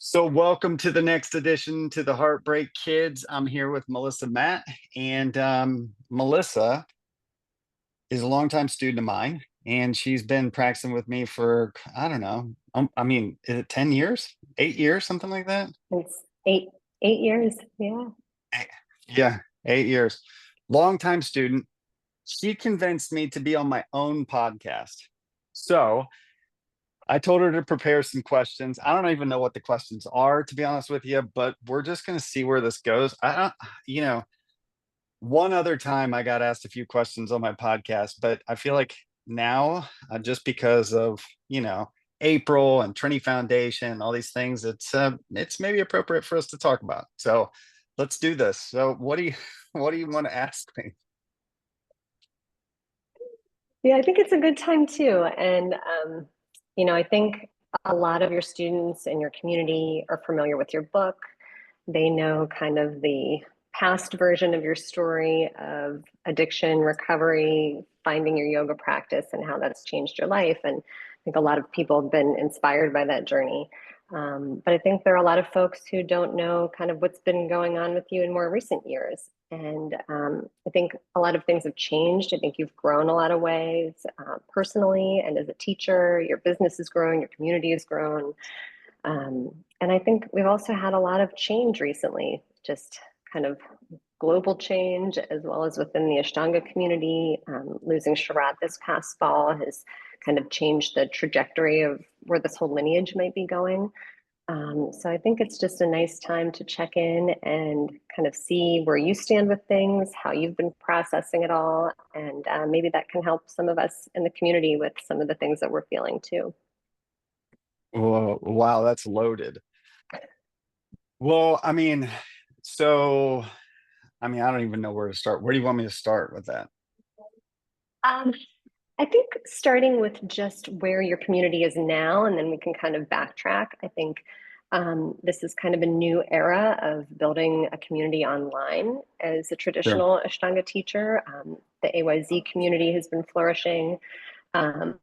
So, welcome to the next edition to the Heartbreak Kids. I'm here with Melissa Matt, and Melissa is a longtime student of mine, and she's been practicing with me for I don't know. Is it 10 years, 8 years, something like that? It's eight years. Yeah. Eh, Yeah, 8 years. Longtime student. She convinced me to be on my own podcast. So I told her to prepare some questions. I don't even know what the questions are, to be honest with you, but we're just going to see where this goes. I don't, you know, One other time I got asked a few questions on my podcast, but I feel like now, just because of, April and Trinity Foundation, all these things, it's maybe appropriate for us to talk about. So let's do this. So what do you want to ask me? Yeah, I think it's a good time too. I think a lot of your students in your community are familiar with your book. They know kind of the past version of your story of addiction, recovery, finding your yoga practice, and how that's changed your life. And I think a lot of people have been inspired by that journey. But I think there are a lot of folks who don't know kind of what's been going on with you in more recent years. I think a lot of things have changed. I think you've grown a lot of ways personally and as a teacher. Your business has grown, your community has grown. And I think we've also had a lot of change recently, just kind of global change, as well as within the Ashtanga community. Losing Sharat this past fall has kind of changed the trajectory of where this whole lineage might be going. So I think it's just a nice time to check in and kind of see where you stand with things, how you've been processing it all, and maybe that can help some of us in the community with some of the things that we're feeling too. Whoa, wow, that's loaded. Well, so I don't even know where to start. Where do you want me to start with that? Um, I think starting with just where your community is now, and then we can kind of backtrack. I think this is kind of a new era of building a community online as a Sure. traditional Ashtanga teacher. The AYZ community has been flourishing. Um,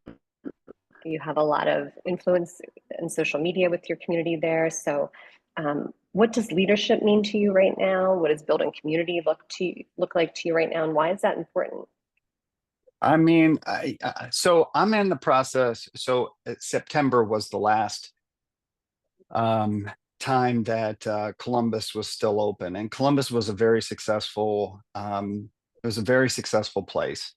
you have a lot of influence in social media with your community there. So, what does leadership mean to you right now? What does building community look like to you right now, and why is that important? So I'm in the process. So September was the last um, time that Columbus was still open, and Columbus was a very successful. It was a very successful place.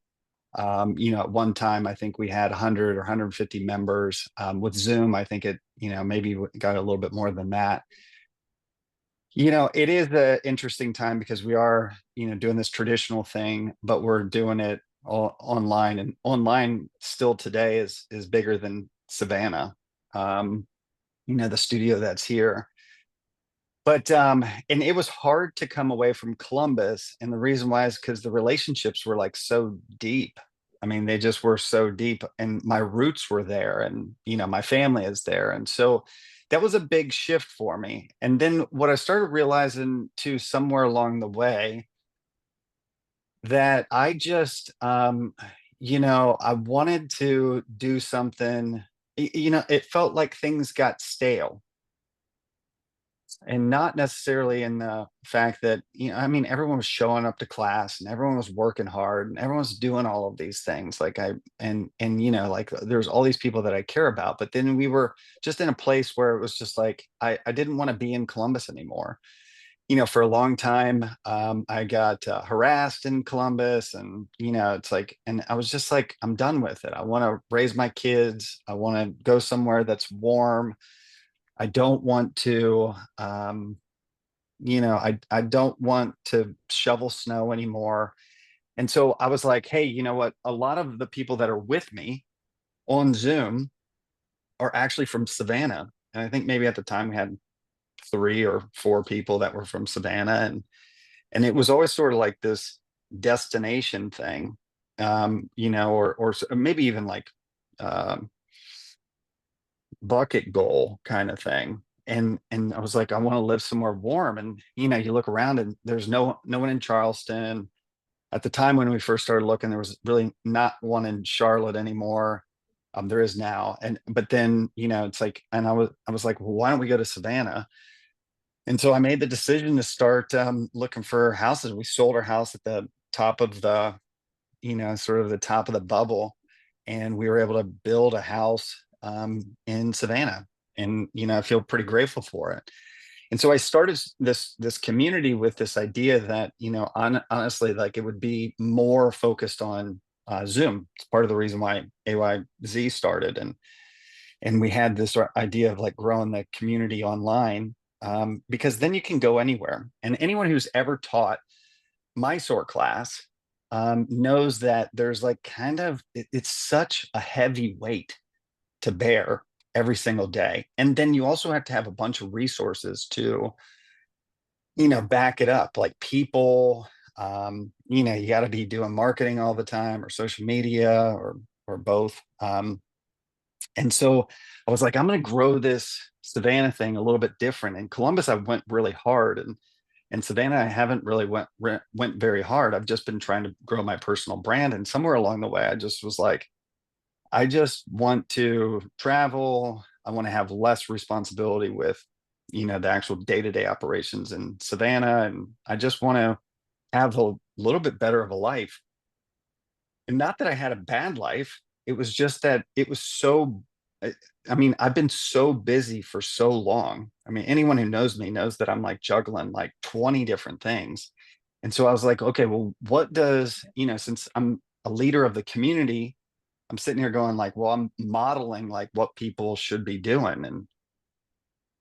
At one time, I think we had 100 or 150 members. With Zoom, I think it, maybe got a little bit more than that. It is an interesting time because we are, doing this traditional thing, but we're doing it all online, and online still today is bigger than Savannah. Um, the studio that's here. But and it was hard to come away from Columbus, and the reason why is because the relationships were like so deep. I mean, they just were so deep, and my roots were there, and my family is there, and so that was a big shift for me. And then what I started realizing too, somewhere along the way, that I just I wanted to do something. It felt like things got stale, and not necessarily in the fact that everyone was showing up to class, and everyone was working hard, and everyone was doing all of these things, like like there's all these people that I care about, but then we were just in a place where it was just like I didn't want to be in Columbus anymore. For a long time, I got harassed in Columbus, and it's like, and I was just like, I'm done with it. I want to raise my kids. I want to go somewhere that's warm. I don't want to, I don't want to shovel snow anymore. And so I was like, hey, you know what? A lot of the people that are with me on Zoom are actually from Savannah. And I think maybe at the time we had 3 or 4 people that were from Savannah. And it was always sort of like this destination thing, or maybe even like, um, bucket goal kind of thing. And I was like, I want to live somewhere warm. And you look around, and there's no one in Charleston. At the time when we first started looking, there was really not one in Charlotte anymore. There is now. But then, it's like, and I was like, well, why don't we go to Savannah? And so I made the decision to start looking for houses. We sold our house at the top of the, sort of the top of the bubble, and we were able to build a house in Savannah. And I feel pretty grateful for it. And so I started this community with this idea that honestly, like, it would be more focused on Zoom. It's part of the reason why AYZ started, and we had this idea of like growing the community online, because then you can go anywhere. And anyone who's ever taught Mysore class knows that there's like it's such a heavy weight to bear every single day. And then you also have to have a bunch of resources to, back it up, like people. You got to be doing marketing all the time, or social media, or both. And so I was like, I'm going to grow this Savannah thing a little bit different. In Columbus, I went really hard, and Savannah, I haven't really went very hard. I've just been trying to grow my personal brand, and somewhere along the way, I just was like, I just want to travel. I want to have less responsibility with, the actual day-to-day operations in Savannah, and I just want to have a little bit better of a life. And not that I had a bad life. It was just that it was so, I mean, I've been so busy for so long. I mean, anyone who knows me knows that I'm like juggling like 20 different things. And so I was like, okay, well, what does, since I'm a leader of the community, I'm sitting here going like, well, I'm modeling like what people should be doing,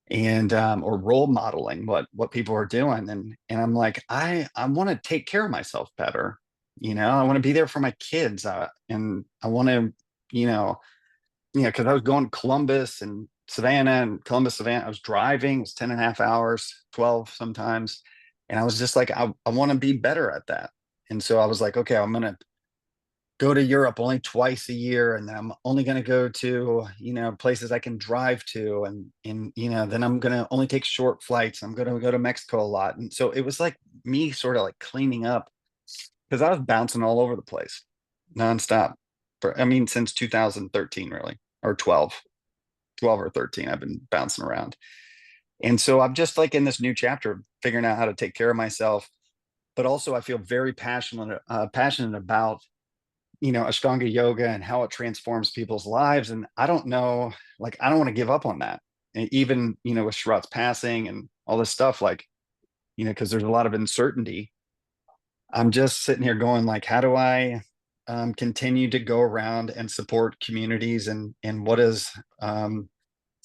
and or role modeling what people are doing. And I'm like, I want to take care of myself better. I want to be there for my kids, and I want to, because I was going to Columbus and Savannah, and Columbus, Savannah. I was driving. It was 10 and a half hours, 12 sometimes. And I was just like, I want to be better at that. And so I was like, okay, I'm going to go to Europe only twice a year, and then I'm only going to go to, places I can drive to, and then I'm going to only take short flights. I'm going to go to Mexico a lot. And so it was like me sort of like cleaning up, because I was bouncing all over the place nonstop. I mean, since 2013, really, or 12 or 13, I've been bouncing around. And so I'm just like in this new chapter of figuring out how to take care of myself. But also I feel very passionate about, Ashtanga yoga and how it transforms people's lives. And I don't know, like, I don't want to give up on that. And even, with Sharat's passing and all this stuff, like, because there's a lot of uncertainty. I'm just sitting here going like, how do I continue to go around and support communities, and what is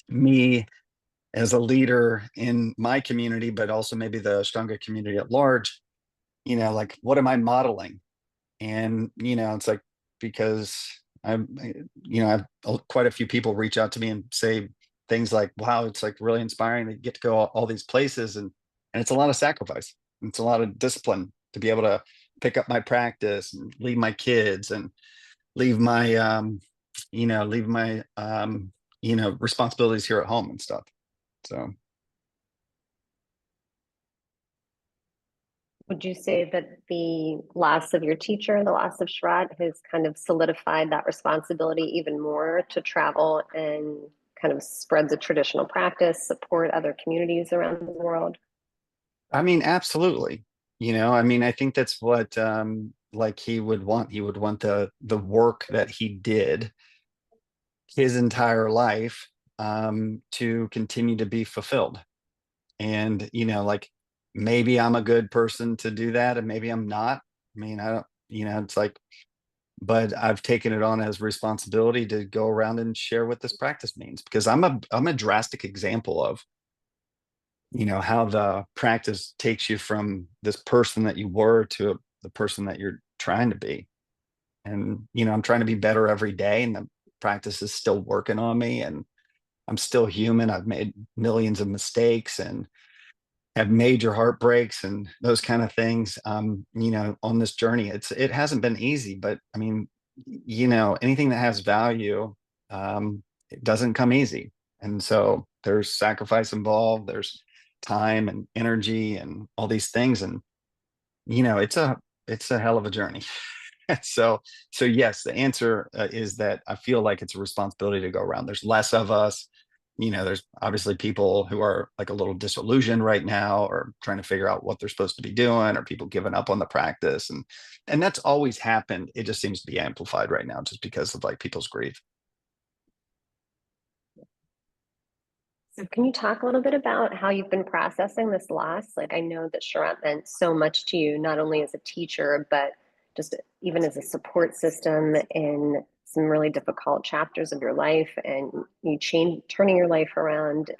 me as a leader in my community, but also maybe the Ashtanga community at large, like, what am I modeling? And, it's like, because I've quite a few people reach out to me and say things like, wow, it's like really inspiring to get to go all these places. And it's a lot of sacrifice. It's a lot of discipline to be able to pick up my practice and leave my kids, and leave my, responsibilities here at home and stuff. So, Would you say that the loss of your teacher, the loss of Shrat, has kind of solidified that responsibility even more to travel and kind of spread the traditional practice, support other communities around the world? I mean, absolutely. I mean, I think that's what, like, he would want. He would want the work that he did his entire life to continue to be fulfilled. And, like, maybe I'm a good person to do that, and maybe I'm not. I mean, I don't, it's like, but I've taken it on as responsibility to go around and share what this practice means, because I'm a drastic example of, how the practice takes you from this person that you were to the person that you're trying to be. And, I'm trying to be better every day, and the practice is still working on me, and I'm still human. I've made millions of mistakes and have major heartbreaks and those kind of things. On this journey, it hasn't been easy, but I mean, anything that has value, it doesn't come easy. And so there's sacrifice involved. There's time and energy and all these things. And, it's a hell of a journey. So, so yes, the answer is that I feel like it's a responsibility to go around. There's less of us. There's obviously people who are like a little disillusioned right now, or trying to figure out what they're supposed to be doing, or people giving up on the practice, and that's always happened. It just seems to be amplified right now, just because of like people's grief. So can you talk a little bit about how you've been processing this loss? Like, I know that Charette meant so much to you, not only as a teacher, but just even as a support system in some really difficult chapters of your life, and you turning your life around,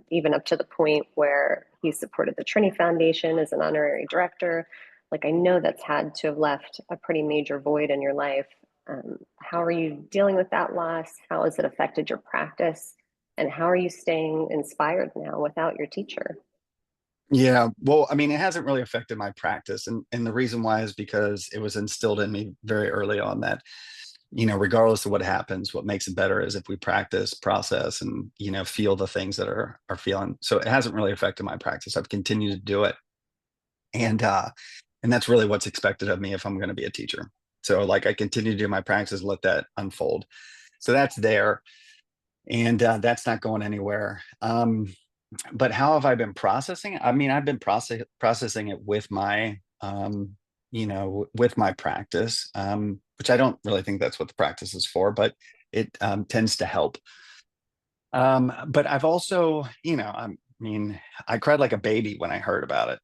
even up to the point where he supported the Trinity Foundation as an honorary director. Like, I know that's had to have left a pretty major void in your life. How are you dealing with that loss? How has it affected your practice? And how are you staying inspired now without your teacher? Yeah, well, I mean, it hasn't really affected my practice, and the reason why is because it was instilled in me very early on that, regardless of what happens, what makes it better is if we practice, process, and feel the things that are feeling. So it hasn't really affected my practice. I've continued to do it, and that's really what's expected of me if I'm going to be a teacher. So like I continue to do my practice, let that unfold. So that's there, and that's not going anywhere. But how have I been processing it? I mean, I've been processing it with my with my practice, which I don't really think that's what the practice is for, but it tends to help. But I've also, I mean, I cried like a baby when I heard about it.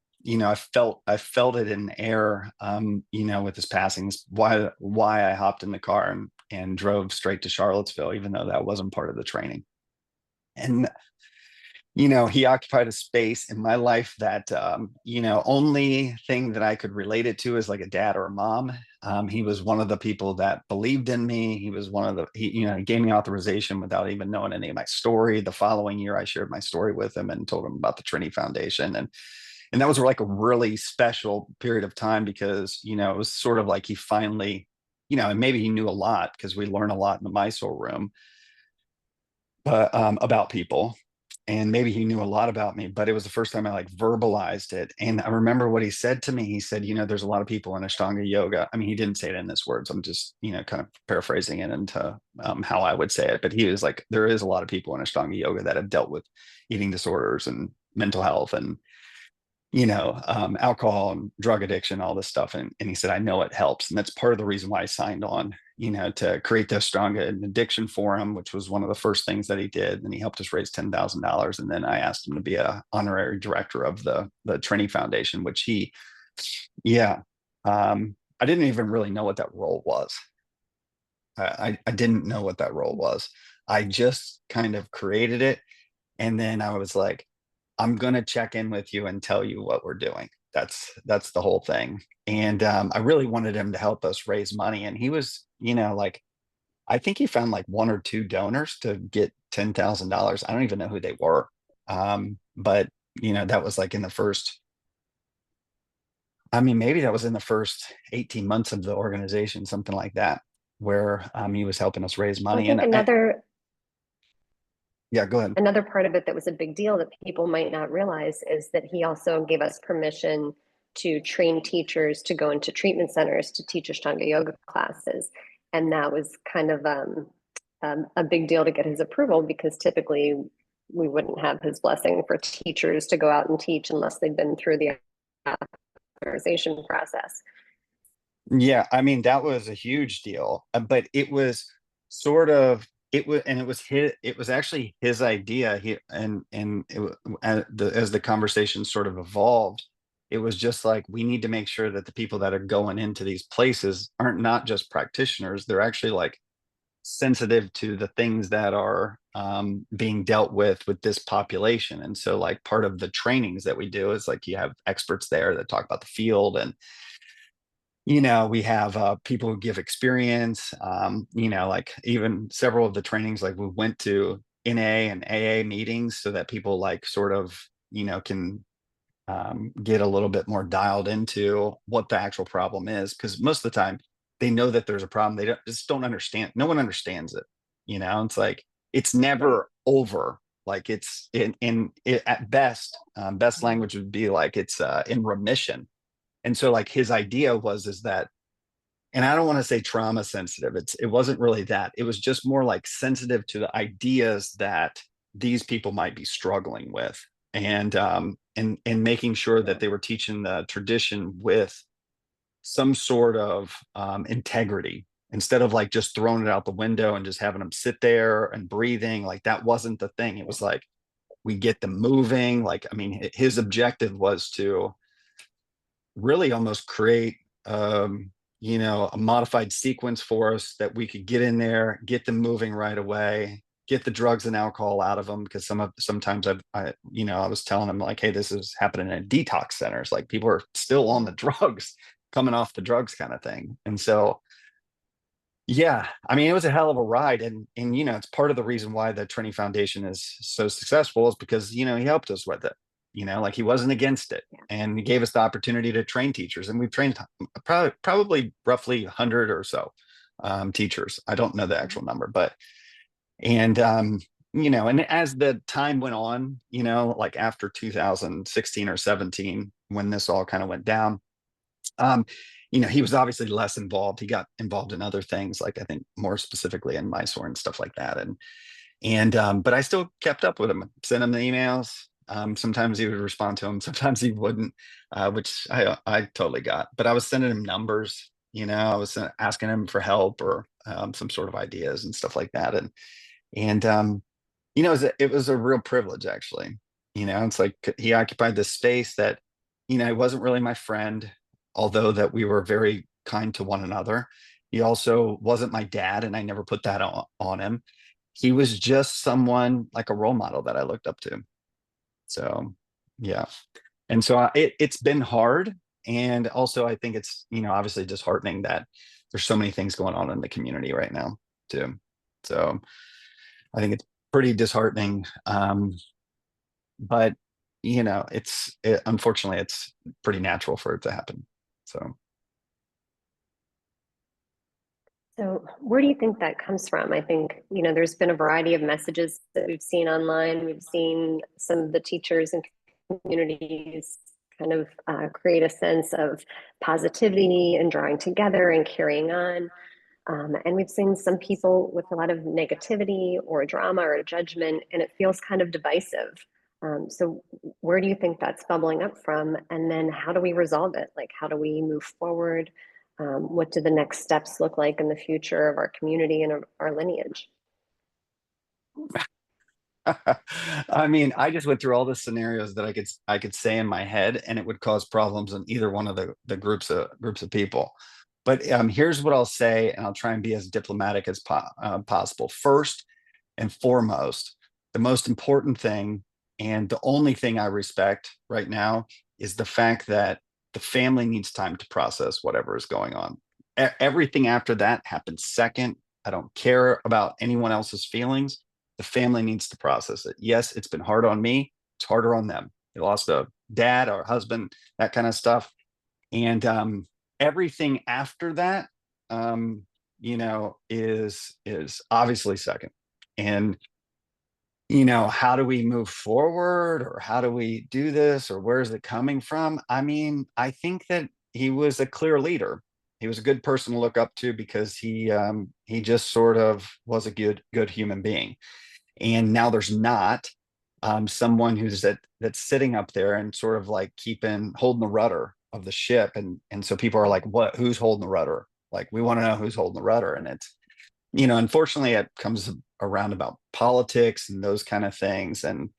I felt it in the air, with his passing. Why I hopped in the car and drove straight to Charlottesville, even though that wasn't part of the training. And he occupied a space in my life that, only thing that I could relate it to is like a dad or a mom. He was one of the people that believed in me. He was one of he gave me authorization without even knowing any of my story. The following year, I shared my story with him and told him about the Trinity Foundation. And that was like a really special period of time, because, it was sort of like he finally, and maybe he knew a lot because we learn a lot in the Mysore room, but about people, and maybe he knew a lot about me, but it was the first time I like verbalized it. And I remember what he said to me. He said, there's a lot of people in Ashtanga yoga. I mean, he didn't say it in this words. I'm just, kind of paraphrasing it into how I would say it. But he was like, there is a lot of people in Ashtanga yoga that have dealt with eating disorders and mental health and alcohol and drug addiction, all this stuff. And he said, I know it helps. And that's part of the reason why I signed on, to create the Strong Addiction Forum, which was one of the first things that he did. And he helped us raise $10,000. And then I asked him to be a honorary director of the Trinity Foundation, which yeah, I didn't even really know what that role was. I didn't know what that role was. I just kind of created it. And then I was like, I'm going to check in with you and tell you what we're doing. That's the whole thing. And I really wanted him to help us raise money. And he was, like, I think he found like one or two donors to get $10,000. I don't even know who they were. But that was like in the first, I mean, maybe that was in the first 18 months of the organization, something like that, where he was helping us raise Well, I money. think Yeah, go ahead. another part of it that was a big deal that people might not realize is that he also gave us permission to train teachers to go into treatment centers to teach Ashtanga yoga classes. And that was kind of a big deal to get his approval, because typically we wouldn't have his blessing for teachers to go out and teach unless they've been through the authorization process. Yeah, I mean, that was a huge deal, but it was sort of it was actually his idea. As the conversation sort of evolved, it was just like, we need to make sure that the people that are going into these places aren't not just practitioners; they're actually like sensitive to the things that are being dealt with this population. And so, like, part of the trainings that we do is like you have experts there that talk about the field, and we have people who give experience, like even several of the trainings, like we went to NA and AA meetings so that people like sort of, can get a little bit more dialed into what the actual problem is. Because most of the time they know that there's a problem. They just don't understand. No one understands it. It's like, it's never over. Like it's at best, best language would be like it's in remission. And so like his idea is that and I don't want to say trauma sensitive. It wasn't really that. It was just more like sensitive to the ideas that these people might be struggling with, and making sure that they were teaching the tradition with some sort of integrity, instead of like just throwing it out the window and just having them sit there and breathing. Like that wasn't the thing. It was like we get them moving. Like, I mean, his objective was to really almost create a modified sequence for us that we could get in there, get them moving right away, get the drugs and alcohol out of them. Because sometimes I was telling them like, hey, this is happening in detox centers. Like people are still on the drugs, coming off the drugs kind of thing. And so, yeah, I mean, it was a hell of a ride. And it's part of the reason why the Trinity Foundation is so successful is because, he helped us with it. Like he wasn't against it. And he gave us the opportunity to train teachers. And we've trained probably roughly 100 or so teachers. I don't know the actual number, but, and as the time went on, like after 2016 or 17, when this all kind of went down, he was obviously less involved. He got involved in other things, like I think more specifically in Mysore and stuff like that. But I still kept up with him, sent him the emails. Sometimes he would respond to him, sometimes he wouldn't, which I totally got. But I was sending him numbers, I was asking him for help or some sort of ideas and stuff like that. It was a real privilege, actually. It's like he occupied this space that, he wasn't really my friend, although that we were very kind to one another. He also wasn't my dad, and I never put that on him. He was just someone like a role model that I looked up to. So, yeah. And so it's been hard. And also, I think it's, obviously disheartening that there's so many things going on in the community right now, too. So I think it's pretty disheartening. But, unfortunately, it's pretty natural for it to happen. So. So where do you think that comes from? I think, there's been a variety of messages that we've seen online. We've seen some of the teachers and communities kind of create a sense of positivity and drawing together and carrying on. And we've seen some people with a lot of negativity or drama or judgment, and it feels kind of divisive. So where do you think that's bubbling up from? And then how do we resolve it? Like, how do we move forward? What do the next steps look like in the future of our community and our lineage? I mean, I just went through all the scenarios that I could say in my head, and it would cause problems in either one of the groups of people. But here's what I'll say, and I'll try and be as diplomatic as possible. First and foremost, the most important thing, and the only thing I respect right now, is the fact that the family needs time to process whatever is going on. Everything after that happens second. I don't care about anyone else's feelings. The family needs to process it. Yes, it's been hard on me. It's harder on them. They lost a dad or a husband, that kind of stuff. And everything after that, is obviously second. And how do we move forward, or how do we do this, or where is it coming from? I mean, I think that he was a clear leader. He was a good person to look up to, because he just sort of was a good human being. And now there's not someone that's sitting up there and sort of like holding the rudder of the ship. And so people are like, who's holding the rudder? Like, we want to know who's holding the rudder. And it's, unfortunately, it comes around about politics and those kind of things. And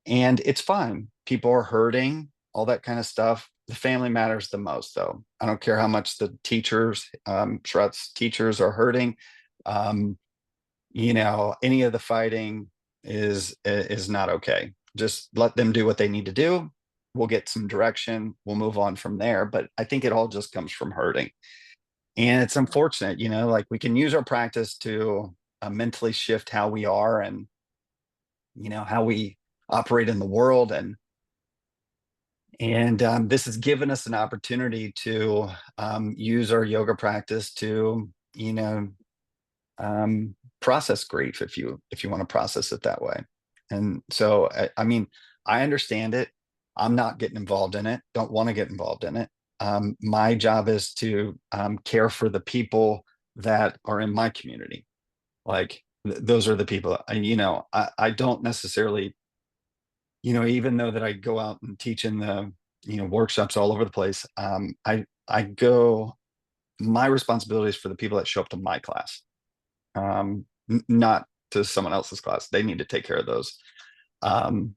it's fine. People are hurting, all that kind of stuff. The family matters the most, though. I don't care how much the teachers, Shret's teachers, are hurting. Any of the fighting is not okay. Just let them do what they need to do. We'll get some direction. We'll move on from there. But I think it all just comes from hurting. And it's unfortunate, like we can use our practice to mentally shift how we are, and, how we operate in the world. And this has given us an opportunity to use our yoga practice to, process grief, if you want to process it that way. And so, I mean, I understand it. I'm not getting involved in it. Don't want to get involved in it. my job is to care for the people that are in my community. Like those are the people, I don't necessarily, even though that I go out and teach in the, workshops all over the place, I go, my responsibility is for the people that show up to my class, not to someone else's class. They need to take care of those. Um,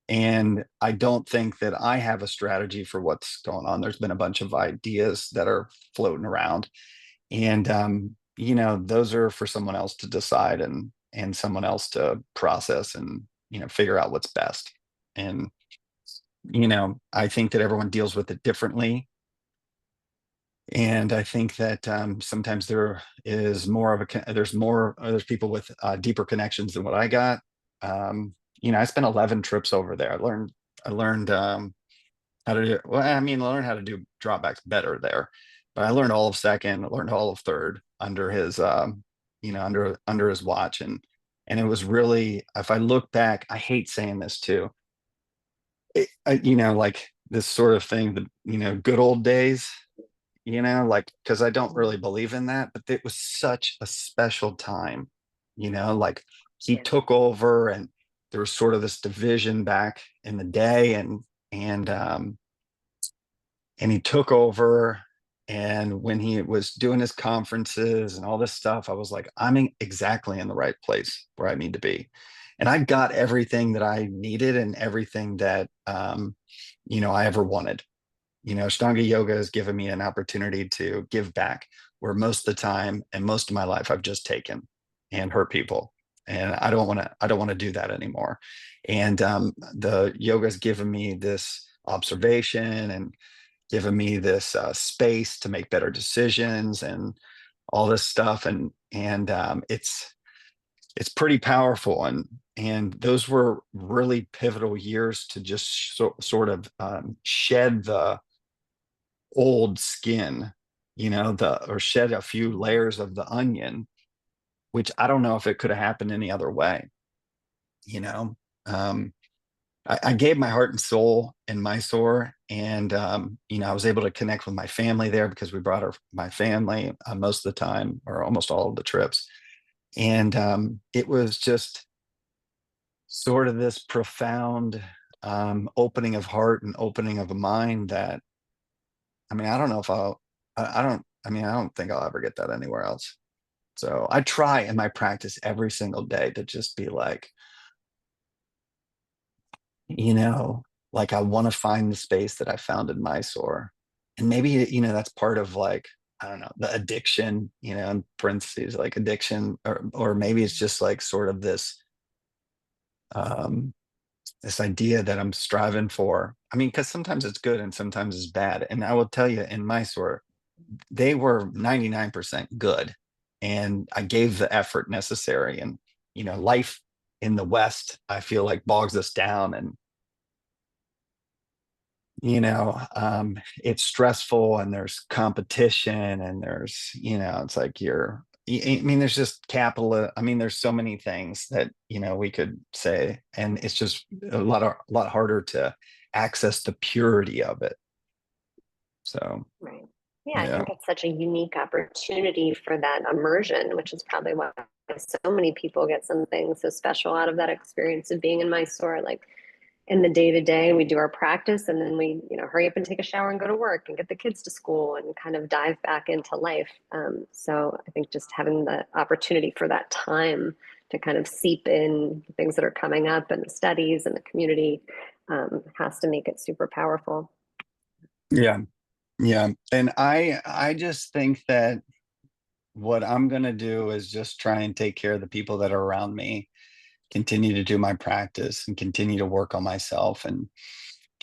and I don't think that I have a strategy for what's going on. There's been a bunch of ideas that are floating around, and those are for someone else to decide, and someone else to process, and figure out what's best. And I think that everyone deals with it differently. And I think that sometimes there is more of there's people with deeper connections than what I got. I spent 11 trips over there. I learned how to do, well, I mean, I learned how to do dropbacks better there, but I learned all of second, I learned all of third under his under his watch. And it was really, if I look back, I hate saying this too, like this sort of thing, the good old days, like, because I don't really believe in that, but it was such a special time, like he Yeah. took over, and there was sort of this division back in the day, and and he took over. And when he was doing his conferences and all this stuff, I was like, exactly in the right place where I need to be. And I got everything that I needed, and everything that I ever wanted. Ashtanga yoga has given me an opportunity to give back, where most of the time and most of my life I've just taken and hurt people. And I don't want to do that anymore. And the yoga has given me this observation, and given me this space to make better decisions, and all this stuff. And it's pretty powerful. And those were really pivotal years to just sort of shed the old skin, or shed a few layers of the onion, which I don't know if it could have happened any other way. you know um I gave my heart and soul in Mysore, and I was able to connect with my family there, because we brought my family most of the time, or almost all of the trips. And it was just sort of this profound opening of heart and opening of a mind that, I mean, I don't know if I don't, I mean, I don't think I'll ever get that anywhere else. So I try in my practice every single day to just be like, you know, like I want to find the space that I found in Mysore. And maybe, that's part of, like, I don't know, the addiction, in parentheses, like addiction, or maybe it's just like sort of um, this idea that I'm striving for. I mean, because sometimes it's good and sometimes it's bad. And I will tell you, in Mysore, they were 99% good. And I gave the effort necessary. And, life in the West, I feel like, bogs us down. And it's stressful, and there's competition, and there's, it's like I mean, there's just capital. I mean, there's so many things that, we could say, and it's just a lot harder to access the purity of it. So, Right. Yeah, I yeah. think it's such a unique opportunity for that immersion, which is probably why so many people get something so special out of that experience of being in Mysore. Like, in the day to day, we do our practice, and then we, hurry up and take a shower and go to work and get the kids to school and kind of dive back into life. So I think just having the opportunity for that time to kind of seep in the things that are coming up and the studies and the community has to make it super powerful. Yeah. Yeah. And I just think that what I'm going to do is just try and take care of the people that are around me, continue to do my practice, and continue to work on myself, and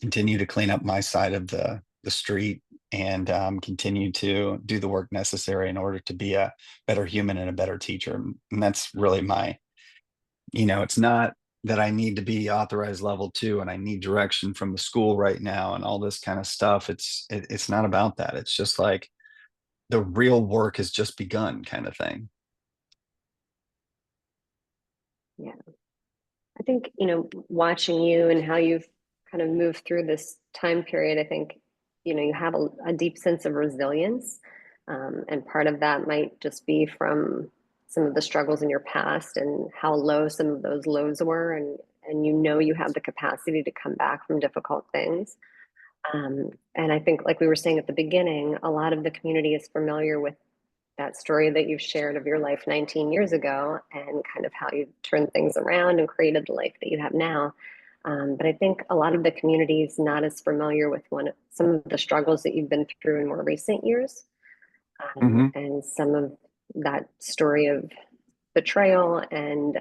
continue to clean up my side of the street, and continue to do the work necessary in order to be a better human and a better teacher. And that's really it's not that I need to be authorized level 2 and I need direction from the school right now and all this kind of stuff. It's not about that. It's just like the real work has just begun, kind of thing. Yeah. I think, watching you and how you've kind of moved through this time period, I think you have a deep sense of resilience. And part of that might just be from some of the struggles in your past and how low some of those lows were. And you have the capacity to come back from difficult things. And I think, like we were saying at the beginning, a lot of the community is familiar with that story that you've shared of your life 19 years ago and kind of how you turned things around and created the life that you have now. But I think a lot of the community is not as familiar with some of the struggles that you've been through in more recent years, Hmm. and some of that story of betrayal and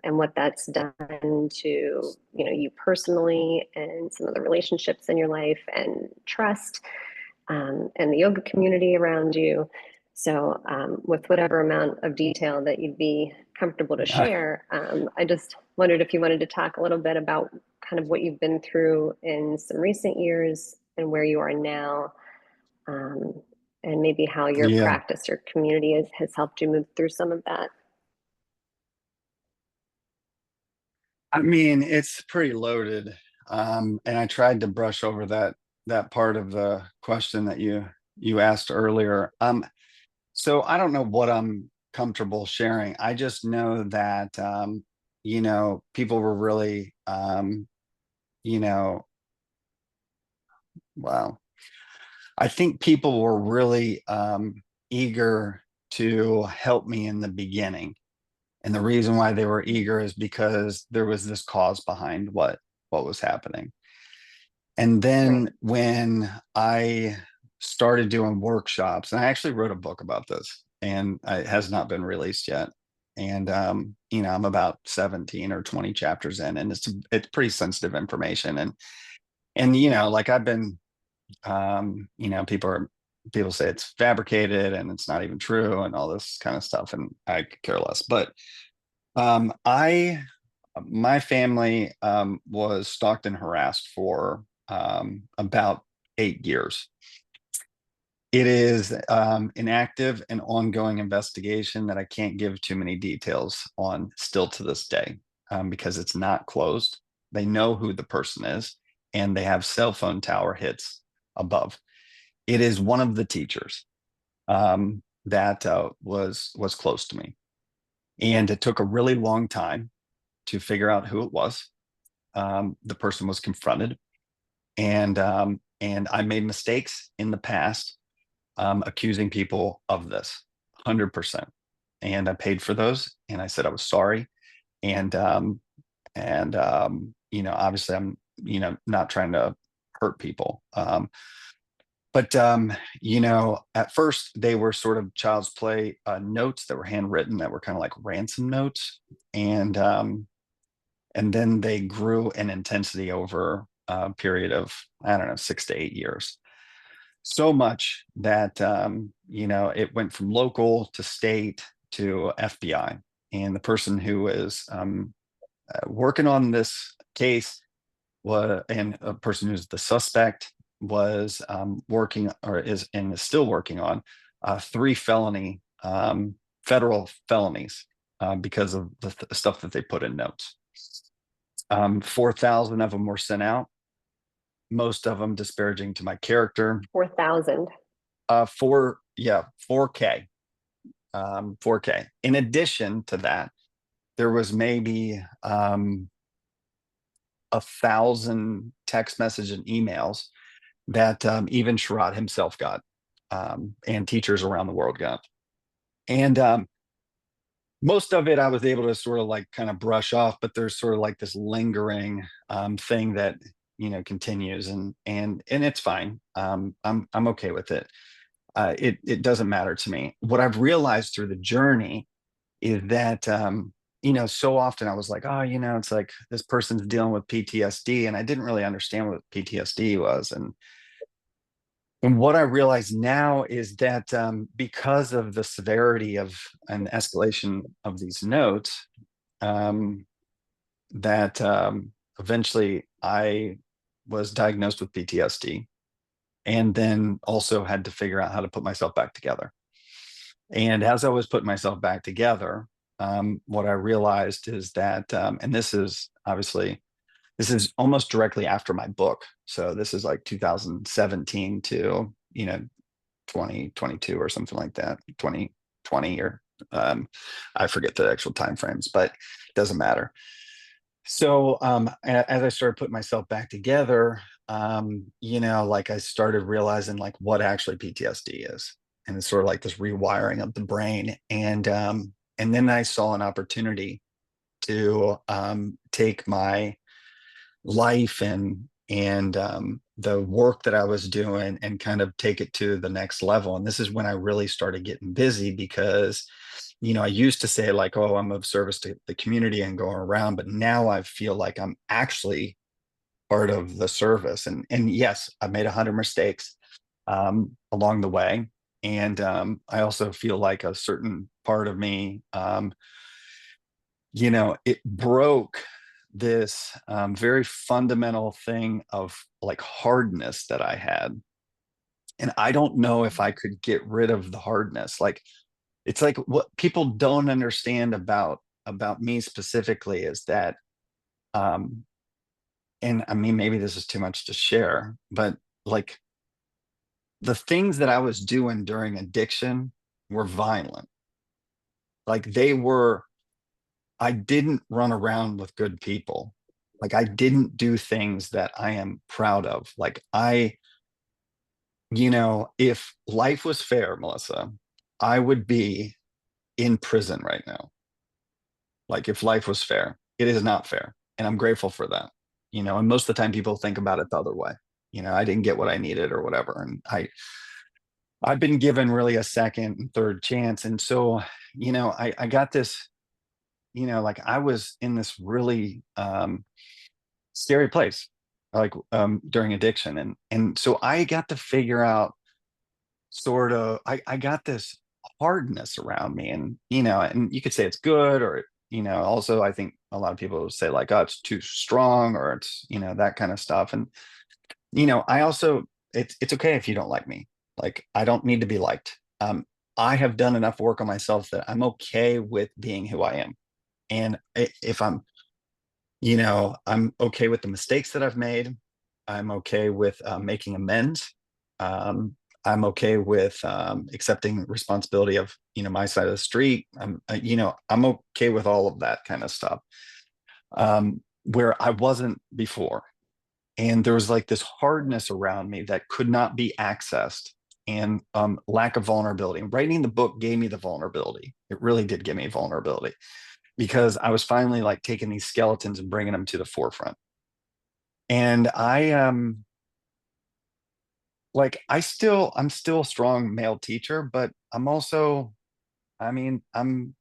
what that's done to you personally and some of the relationships in your life and trust, and the yoga community around you. So, with whatever amount of detail that you'd be comfortable to share, I just wondered if you wanted to talk a little bit about kind of what you've been through in some recent years and where you are now, um, and maybe how your Yeah. practice or community has helped you move through some of that. I mean, it's pretty loaded. And I tried to brush over that part of the question that you asked earlier. So I don't know what I'm comfortable sharing. I just know that people were really you know, well, I think people were really eager to help me in the beginning. And the reason why they were eager is because there was this cause behind what was happening. And Right. then when I started doing workshops, and I actually wrote a book about this, and it has not been released yet. And I'm about 17 or 20 chapters in, and it's pretty sensitive information. And like I've been, people say it's fabricated and it's not even true and all this kind of stuff, and I could care less. But I my family was stalked and harassed for about 8 years. It is an active and ongoing investigation that I can't give too many details on still to this day, because it's not closed. They know who the person is, and they have cell phone tower hits above. It is one of the teachers that was close to me, and it took a really long time to figure out who it was. The person was confronted, and I made mistakes in the past, accusing people of this 100%, and I paid for those, and I said I was sorry, and obviously I'm not trying to hurt people. But at first they were sort of child's play notes that were handwritten that were kind of like ransom notes, and then they grew in intensity over a period of, I don't know, 6 to 8 years. So much that it went from local to state to FBI. And the person who is working on this case and a person who's the suspect was working, or is still working on three federal felonies, because of the stuff that they put in notes. 4,000 of them were sent out, most of them disparaging to my character. 4,000. 4K. 4K. In addition to that, there was maybe 1,000 text messages and emails that even Sherrod himself got, and teachers around the world got. And most of it I was able to sort of like kind of brush off, but there's sort of like this lingering thing that continues, and it's fine. I'm okay with it. It doesn't matter to me. What I've realized through the journey is that so often I was like, oh, it's like this person's dealing with PTSD, and I didn't really understand what PTSD was. And what I realize now is that because of the severity of an escalation of these notes, um, that eventually I was diagnosed with PTSD, and then also had to figure out how to put myself back together. And as I was putting myself back together, what I realized is that, and this is obviously this is almost directly after my book. So this is like 2017 to, 2022 or something like that, 2020 or I forget the actual time frames, but it doesn't matter. So as I started putting myself back together, like I started realizing like what actually PTSD is. And it's sort of like this rewiring of the brain. And then I saw an opportunity to take my life and the work that I was doing and kind of take it to the next level. And this is when I really started getting busy because, I used to say like, oh, I'm of service to the community and going around, but now I feel like I'm actually part of the service. And yes, I made 100 mistakes along the way. And I also feel like a certain part of me, it broke this very fundamental thing of like hardness that I had. And I don't know if I could get rid of the hardness. Like it's like what people don't understand about me specifically is that and I mean maybe this is too much to share, but like the things that I was doing during addiction were violent. Like I didn't run around with good people. Like I didn't do things that I am proud of. Like if life was fair, Melissa, I would be in prison right now. Like if life was fair, it is not fair. And I'm grateful for that. And most of the time people think about it the other way. I didn't get what I needed or whatever. And I've been given really a second and third chance. And so, I got this, like I was in this really scary place, like during addiction. And so I got to figure out sort of I got this hardness around me. And you could say it's good or also I think a lot of people say like, oh, it's too strong or it's, that kind of stuff. And I also it's okay if you don't like me. Like I don't need to be liked. I have done enough work on myself that I'm okay with being who I am. And if I'm okay with the mistakes that I've made. I'm okay with making amends. I'm okay with accepting responsibility of, my side of the street. I'm okay with all of that kind of stuff. Where I wasn't before. And there was like this hardness around me that could not be accessed and lack of vulnerability. And writing the book gave me the vulnerability. It really did give me vulnerability because I was finally like taking these skeletons and bringing them to the forefront. And I'm still a strong male teacher, but I'm also, I mean, I'm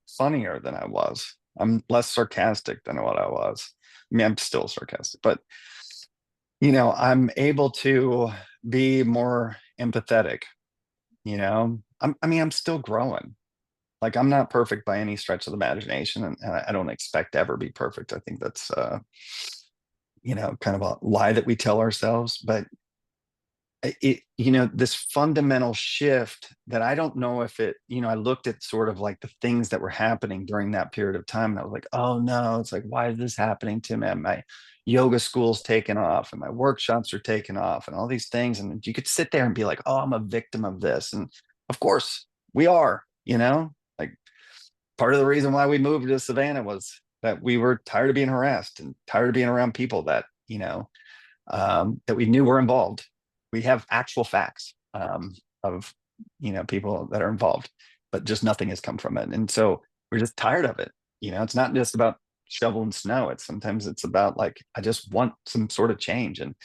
funnier than I was. I'm less sarcastic than what I was. I mean, I'm still sarcastic, but I'm able to be more empathetic, I'm still growing. Like I'm not perfect by any stretch of the imagination, and I don't expect to ever be perfect. I think that's kind of a lie that we tell ourselves. But this fundamental shift that I don't know if I looked at sort of like the things that were happening during that period of time, and I was like, oh no, it's like, why is this happening to me? And my yoga school's taken off and my workshops are taken off and all these things. And you could sit there and be like, oh, I'm a victim of this. And of course we are, like part of the reason why we moved to Savannah was that we were tired of being harassed and tired of being around people that, that we knew were involved. We have actual facts of, people that are involved, but just nothing has come from it. And so we're just tired of it. It's not just about shoveling snow. Sometimes it's about like, I just want some sort of change. And,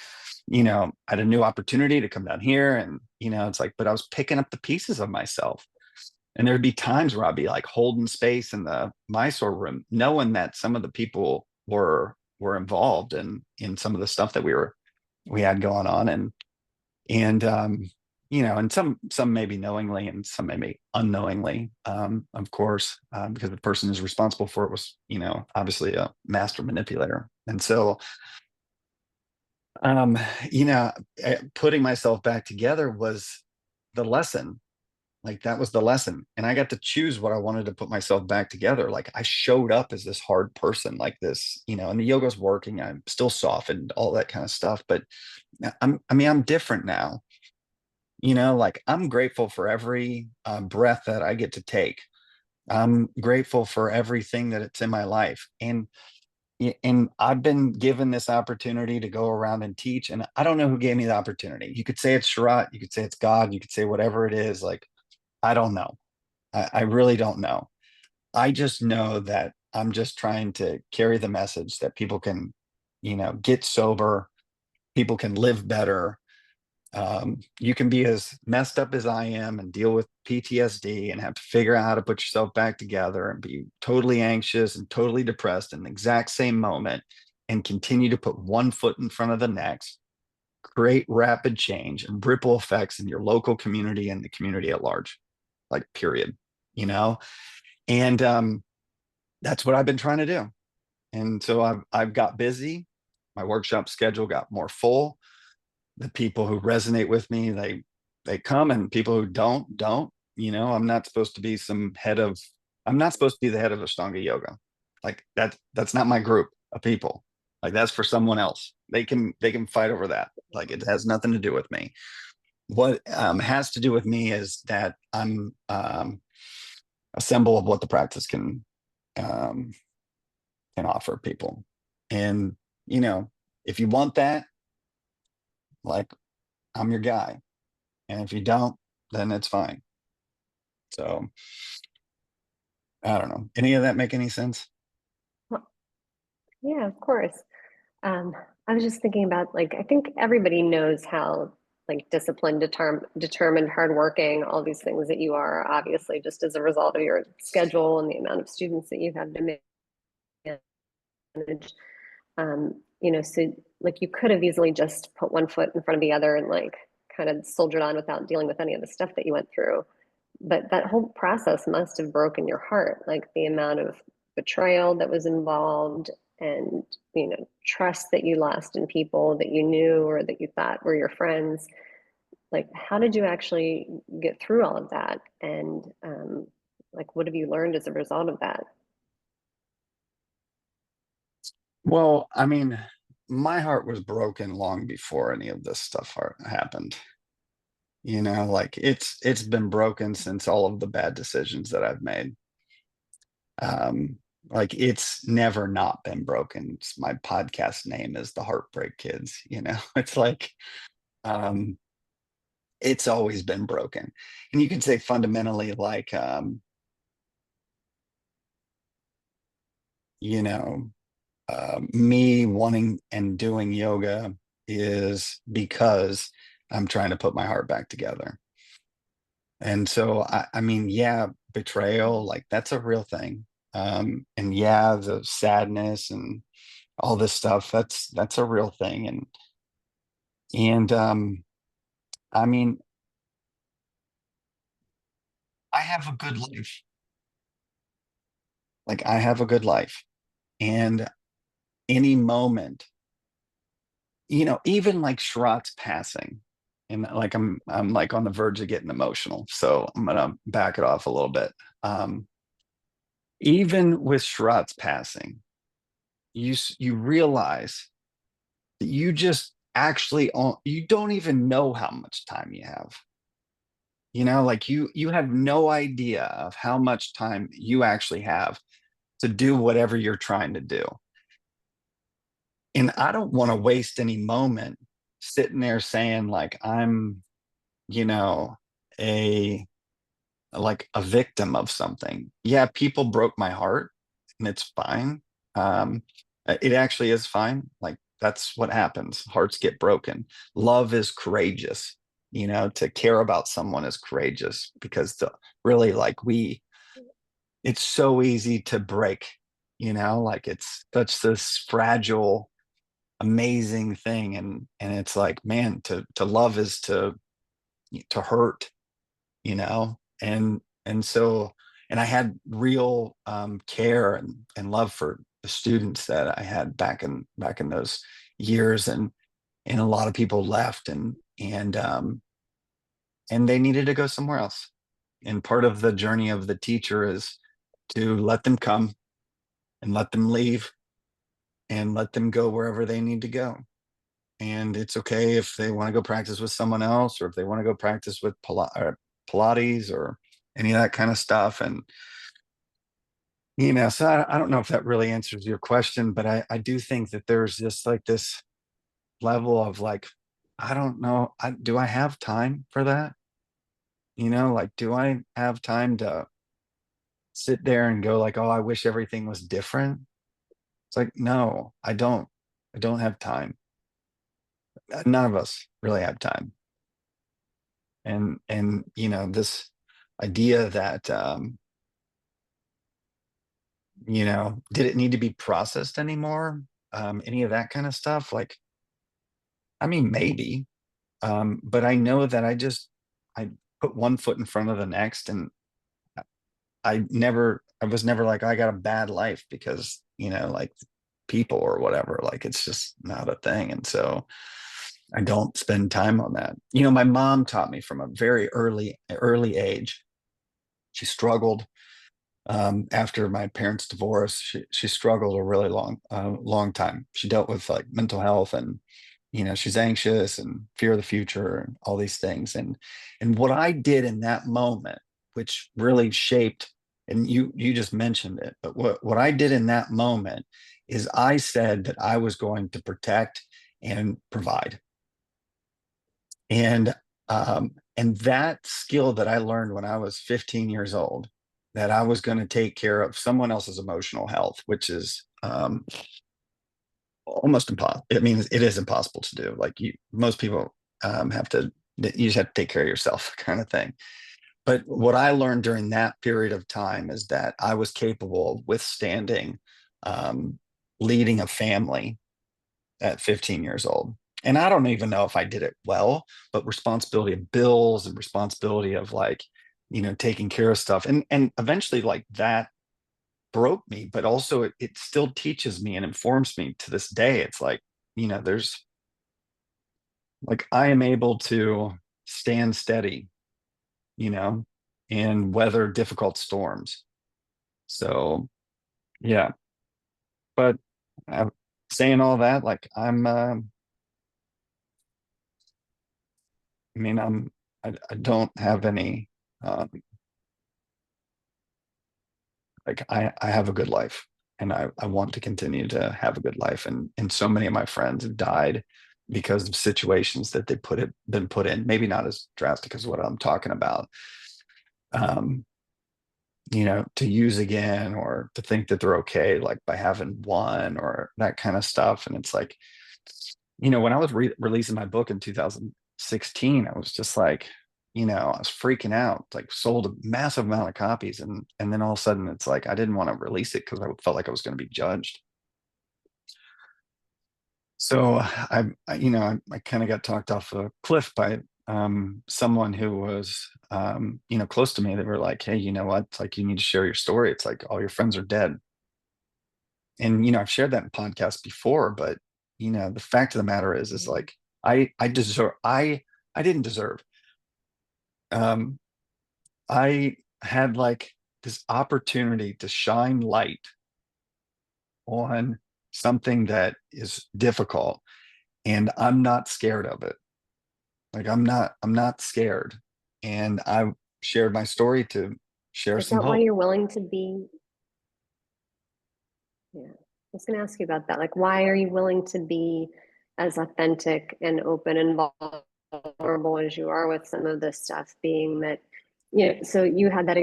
I had a new opportunity to come down here and, it's like, but I was picking up the pieces of myself. And there'd be times where I'd be like holding space in the Mysore room, knowing that some of the people were involved in some of the stuff that we had going on. And some maybe knowingly and some maybe unknowingly, of course, because the person who's responsible for it was, obviously a master manipulator. And so, putting myself back together was the lesson. Like that was the lesson. And I got to choose what I wanted to put myself back together. Like I showed up as this hard person, like this, and the yoga's working. I'm still softened, all that kind of stuff. But I'm different now. Like I'm grateful for every breath that I get to take. I'm grateful for everything that it's in my life. And I've been given this opportunity to go around and teach, and I don't know who gave me the opportunity. You could say it's Sharat, you could say it's God, you could say whatever it is. Like, I don't know. I really don't know. I just know that I'm just trying to carry the message that people can, get sober, people can live better. You can be as messed up as I am and deal with PTSD and have to figure out how to put yourself back together and be totally anxious and totally depressed in the exact same moment and continue to put one foot in front of the next, create rapid change and ripple effects in your local community and the community at large, like period, you know? And that's what I've been trying to do. And so I've got busy. My workshop schedule got more full. The people who resonate with me, they come, and people who don't. I'm not supposed to be I'm not supposed to be the head of Ashtanga yoga. Like that's not my group of people. Like that's for someone else. They can fight over that. Like it has nothing to do with me. What has to do with me is that I'm a symbol of what the practice um, can offer people. And if you want that, like I'm your guy. And if you don't, then it's fine. So I don't know. Any of that make any sense? Well, yeah, of course. Um, I was just thinking about like I think everybody knows how like disciplined, determined, hardworking, all these things that you are, obviously, just as a result of your schedule and the amount of students that you have to manage. So like you could have easily just put one foot in front of the other and like kind of soldiered on without dealing with any of the stuff that you went through. But that whole process must have broken your heart, like the amount of betrayal that was involved and trust that you lost in people that you knew or that you thought were your friends. Like, how did you actually get through all of that? And like, what have you learned as a result of that? Well, I mean, my heart was broken long before any of this stuff happened. Like it's been broken since all of the bad decisions that I've made. Like it's never not been broken. My podcast name is the Heartbreak Kids. It's like um it's always been broken. And you can say fundamentally, like you know me wanting and doing yoga is because I'm trying to put my heart back together. And so I mean, yeah, betrayal, like that's a real thing. And yeah, the sadness and all this stuff, that's a real thing. And I mean, I have a good life. Like I have a good life. And any moment, even like Shrat's passing, and like I'm like on the verge of getting emotional. So I'm gonna back it off a little bit. Um, Even with Shrat's passing, you realize that you just actually you don't even know how much time you have. Like you have no idea of how much time you actually have to do whatever you're trying to do. And I don't want to waste any moment sitting there saying like I'm, you know, a like a victim of something. Yeah, people broke my heart and it's fine. It actually is fine. Like that's what happens. Hearts get broken. Love is courageous. To care about someone is courageous because really like it's so easy to break, like it's such this fragile, amazing thing. And it's like, man, to love is to hurt, and I had real care and love for the students that I had back in those years, and a lot of people left, and they needed to go somewhere else, And part of the journey of the teacher is to let them come and let them leave and let them go wherever they need to go. And it's okay if they want to go practice with someone else, or if they want to go practice with Pilates or any of that kind of stuff. And, so I don't know if that really answers your question, but I do think that there's just like this level of like, I don't know, do I have time for that? Like, do I have time to sit there and go like, oh, I wish everything was different? It's like, no, I don't have time. None of us really have time. And this idea that did it need to be processed anymore? Any of that kind of stuff? Like, I mean, maybe. But I know that I put one foot in front of the next, and I was never like, I got a bad life because, like people or whatever. Like, it's just not a thing. And so I don't spend time on that. My mom taught me from a very early age. She struggled after my parents' divorce. She struggled a really long time. She dealt with like mental health, and she's anxious and fear of the future and all these things. And what I did in that moment, which really shaped, and you just mentioned it, but what I did in that moment is I said that I was going to protect and provide. And that skill that I learned when I was 15 years old, that I was going to take care of someone else's emotional health, which is almost impossible. I mean, it is impossible to do. Like, most people you just have to take care of yourself, kind of thing. But what I learned during that period of time is that I was capable of withstanding leading a family at 15 years old. And I don't even know if I did it well, but responsibility of bills and responsibility of like, taking care of stuff. And eventually like that broke me, but also it still teaches me and informs me to this day. It's like, there's like, I am able to stand steady, you know, and weather difficult storms. So yeah, but saying all that, like I mean, I don't have any, um, like I have a good life, and I want to continue to have a good life. And so many of my friends have died because of situations that been put in, maybe not as drastic as what I'm talking about. Um, to use again, or to think that they're okay, like by having one or that kind of stuff. And it's like, when I was releasing my book in 2016, I was just like, I was freaking out, like sold a massive amount of copies. And then all of a sudden it's like, I didn't want to release it because I felt like I was going to be judged. So I kind of got talked off a cliff by someone who was, close to me. They were like, hey, you know what? It's like, you need to share your story. It's like all your friends are dead. And, I've shared that in podcasts before, but, the fact of the matter is like, I didn't deserve. Um, I had like this opportunity to shine light on something that is difficult, and I'm not scared of it. Like, I'm not scared. And I shared my story to share Is some that why hope. you're willing to be? Yeah, I was going to ask you about that. Like, why are you willing to be as authentic and open and vulnerable as you are with some of this stuff? Being that, so you had that,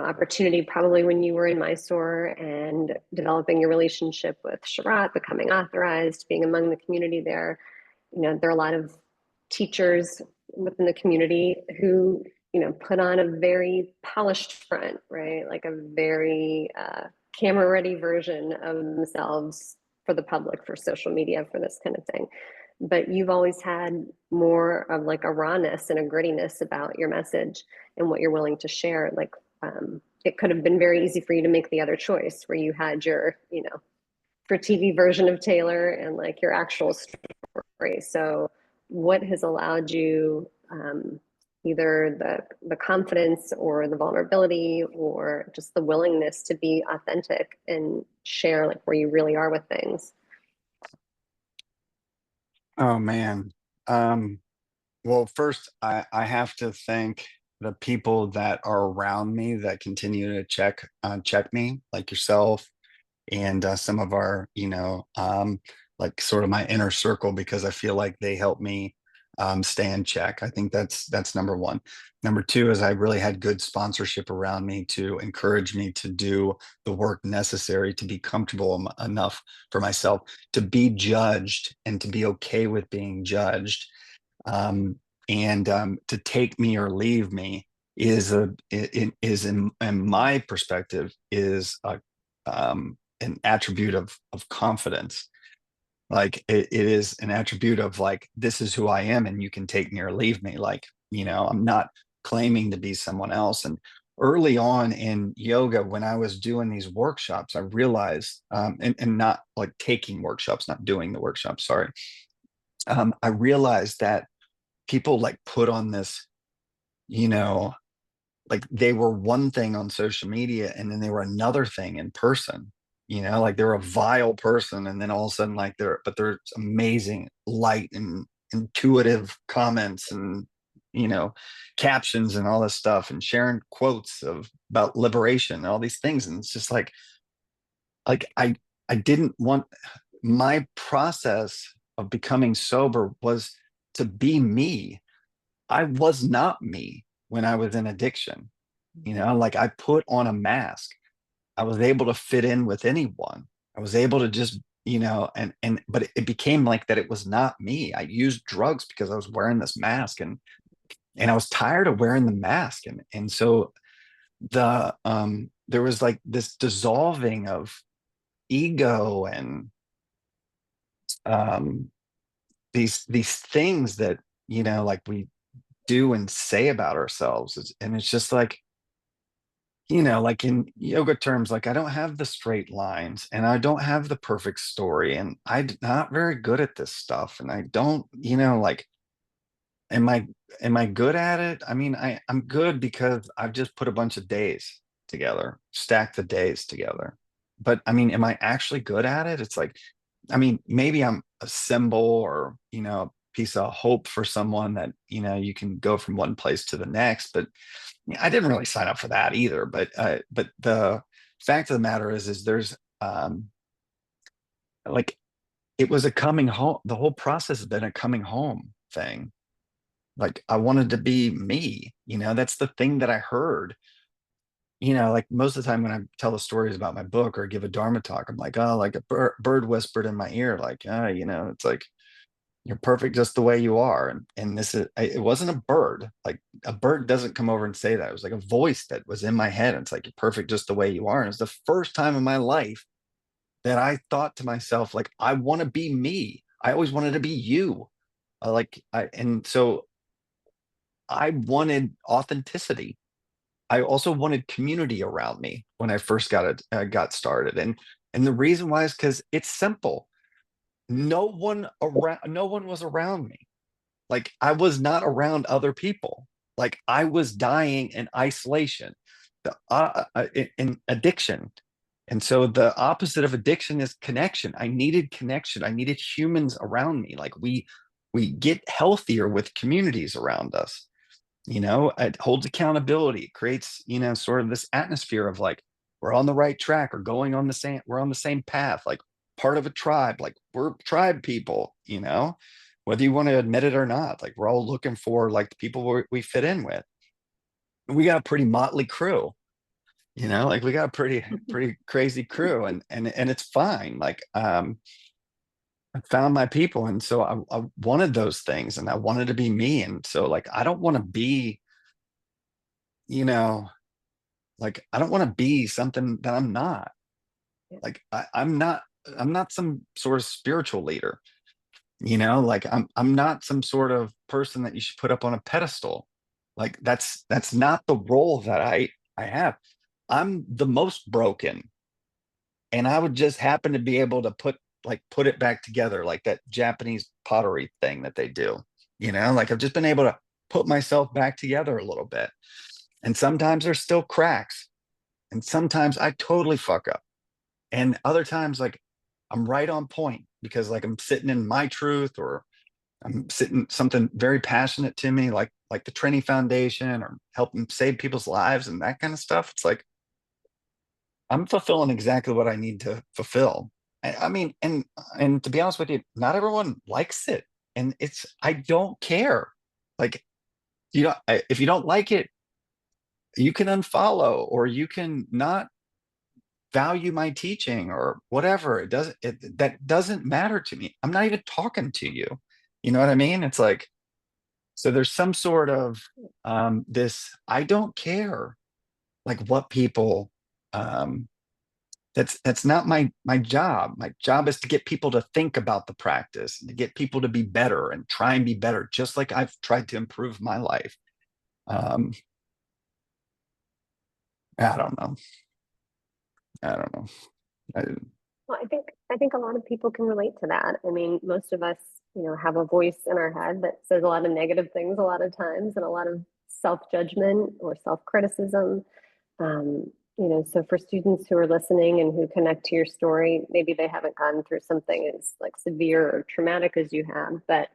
opportunity probably when you were in Mysore and developing your relationship with Sharat, becoming authorized, being among the community there. There are a lot of teachers within the community who, put on a very polished front, right? Like a very camera ready version of themselves for the public, for social media, for this kind of thing. But you've always had more of like a rawness and a grittiness about your message and what you're willing to share. Like, it could have been very easy for you to make the other choice where you had your, for TV version of Taylor and like your actual story. So what has allowed you either the confidence or the vulnerability or just the willingness to be authentic and share like where you really are with things. Oh man. Um, well, first I have to thank the people that are around me that continue to check me, like yourself and some of our, like sort of my inner circle, because I feel like they help me stay in check. I think that's number one. Number two is I really had good sponsorship around me to encourage me to do the work necessary to be comfortable enough for myself to be judged and to be okay with being judged. Um, and to take me or leave me is in my perspective is an attribute of confidence. Like it is an attribute of like, this is who I am and you can take me or leave me. Like, I'm not claiming to be someone else. And early on in yoga, when I was doing these workshops, I realized, and not like taking workshops, not doing the workshops, sorry. I realized that people like put on this, you know, like they were one thing on social media and then they were another thing in person. Like they're a vile person, and then all of a sudden, like they're amazing, light and intuitive comments and you know captions and all this stuff and sharing quotes about liberation and all these things. And it's just like I didn't want my process of becoming sober was to be me. I was not me when I was in addiction. Like I put on a mask. I was able to fit in with anyone. I was able to just, but it became like that it was not me. I used drugs because I was wearing this mask, and I was tired of wearing the mask. And so there was like this dissolving of ego and um these things that, like we do and say about ourselves. And it's just like, like in yoga terms, like I don't have the straight lines and I don't have the perfect story and I'm not very good at this stuff. And I don't, like, am I am I good at it? I mean, I'm good because I've just put a bunch of days together, stacked the days together. But I mean, am I actually good at it? It's like, I mean, maybe I'm a symbol or, a piece of hope for someone that, you can go from one place to the next. But yeah, I didn't really sign up for that either. But the fact of the matter is there's like it was a coming home. The whole process has been a coming home thing. Like I wanted to be me. That's the thing that I heard. Like most of the time when I tell the stories about my book or give a Dharma talk, I'm like, oh, like a bird whispered in my ear, like, it's like you're perfect just the way you are. And it wasn't a bird. Like a bird doesn't come over and say that. It was like a voice that was in my head. It's like, you're perfect just the way you are. And it's the first time in my life that I thought to myself, like, I want to be me. I always wanted to be you. And so I wanted authenticity. I also wanted community around me when I first got started. And the reason why is because it's simple. No one was around me. Like I was not around other people. Like I was dying in isolation, in addiction. And so the opposite of addiction is connection. I needed connection. I needed humans around me. Like we get healthier with communities around us. It holds accountability. It creates, sort of this atmosphere of like we're on the right track or we're on the same path, like part of a tribe, like we're tribe people, whether you want to admit it or not. Like we're all looking for like the people we fit in with. We got a pretty motley crew, like we got a pretty crazy crew, and it's fine. Like I found my people, and so I wanted those things, and I wanted to be me. And so like I don't want to be, you know like I don't want to be something that I'm not. Like I'm not some sort of spiritual leader. Like I'm not some sort of person that you should put up on a pedestal. Like that's not the role that I have. I'm the most broken, and I would just happen to be able to put it back together, like that Japanese pottery thing that they do. Like I've just been able to put myself back together a little bit. And sometimes there's still cracks. And sometimes I totally fuck up. And other times, like, I'm right on point because like I'm sitting in my truth, or I'm sitting something very passionate to me, like the Training Foundation or helping save people's lives and that kind of stuff. It's like I'm fulfilling exactly what I need to fulfill. I mean, and to be honest with you, not everyone likes it, and I don't care. Like, if you don't like it, you can unfollow, or you can not value my teaching or whatever. That doesn't matter to me. I'm not even talking to you. You know what I mean? It's like, so there's some sort of this, I don't care, like what people that's not my job. My job is to get people to think about the practice, and to get people to be better and try and be better, just like I've tried to improve my life. um I don't know. I don't know. I, Well, I think a lot of people can relate to that. I mean, most of us, have a voice in our head that says a lot of negative things a lot of times, and a lot of self-judgment or self-criticism. So for students who are listening and who connect to your story, maybe they haven't gone through something as like severe or traumatic as you have, but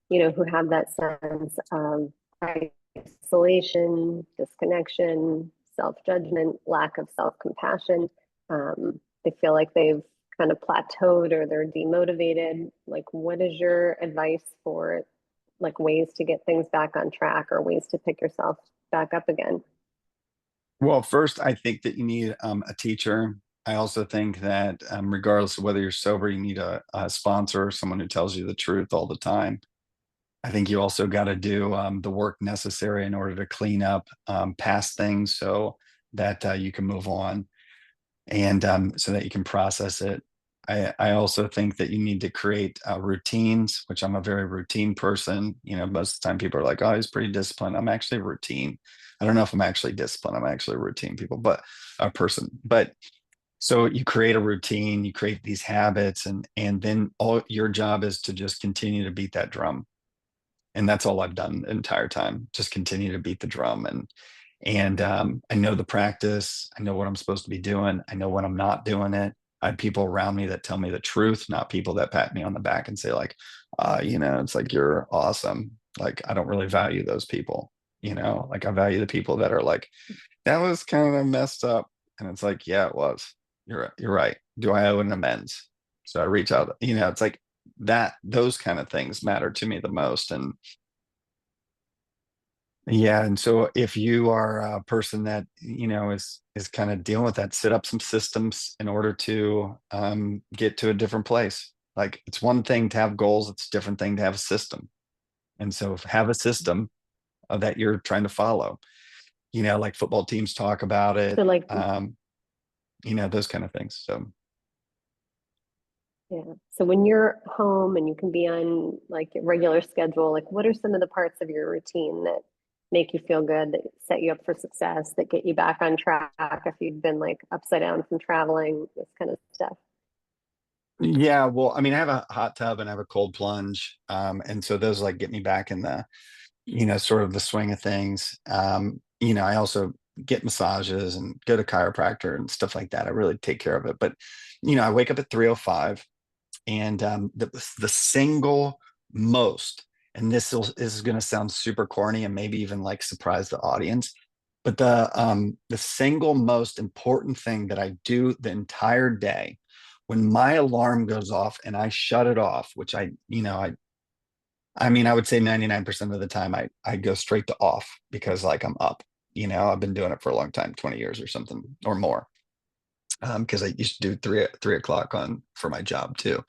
who have that sense of isolation, disconnection, self-judgment, lack of self-compassion. They feel like they've kind of plateaued or they're demotivated. Like, what is your advice for like ways to get things back on track, or ways to pick yourself back up again? well, first, I think that you need a teacher. I also think that regardless of whether you're sober, you need a sponsor, someone who tells you the truth all the time. I think you also got to do the work necessary in order to clean up past things, so that you can move on, and so that you can process it. I also think that you need to create routines, which I'm a very routine person. Most of the time people are like, oh, he's pretty disciplined. I'm actually a routine. I don't know if I'm actually disciplined. I'm actually a routine people, but a person. But so you create a routine, you create these habits, and then all your job is to just continue to beat that drum. And that's all I've done the entire time. Just continue to beat the drum, and I know the practice. I know what I'm supposed to be doing. I know when I'm not doing it. I have people around me that tell me the truth, not people that pat me on the back and say like, it's like, you're awesome. Like, I don't really value those people. Like, I value the people that are like, that was kind of messed up, and it's like, yeah, it was. You're right. Do I owe an amends? So I reach out. It's like that. Those kind of things matter to me the most, and yeah, and so if you are a person that is kind of dealing with that, set up some systems in order to get to a different place. Like, it's one thing to have goals; it's a different thing to have a system. And so, have a system that you're trying to follow. Like football teams talk about it. So like, Those kind of things. So, yeah. So when you're home and you can be on like a regular schedule, like what are some of the parts of your routine that make you feel good, that set you up for success, that get you back on track if you've been like upside down from traveling, this kind of stuff? yeah, well, I mean, I have a hot tub and I have a cold plunge, and so those like get me back in the sort of the swing of things. I also get massages and go to chiropractor and stuff like that. I really take care of it. But, I wake up at 3:05, and the single most, and this is going to sound super corny and maybe even like surprise the audience, but the single most important thing that I do the entire day, when my alarm goes off and I shut it off, which I mean, I would say 99% of the time I go straight to off, because like I'm up. I've been doing it for a long time, 20 years or something or more. Because I used to do three o'clock on for my job too.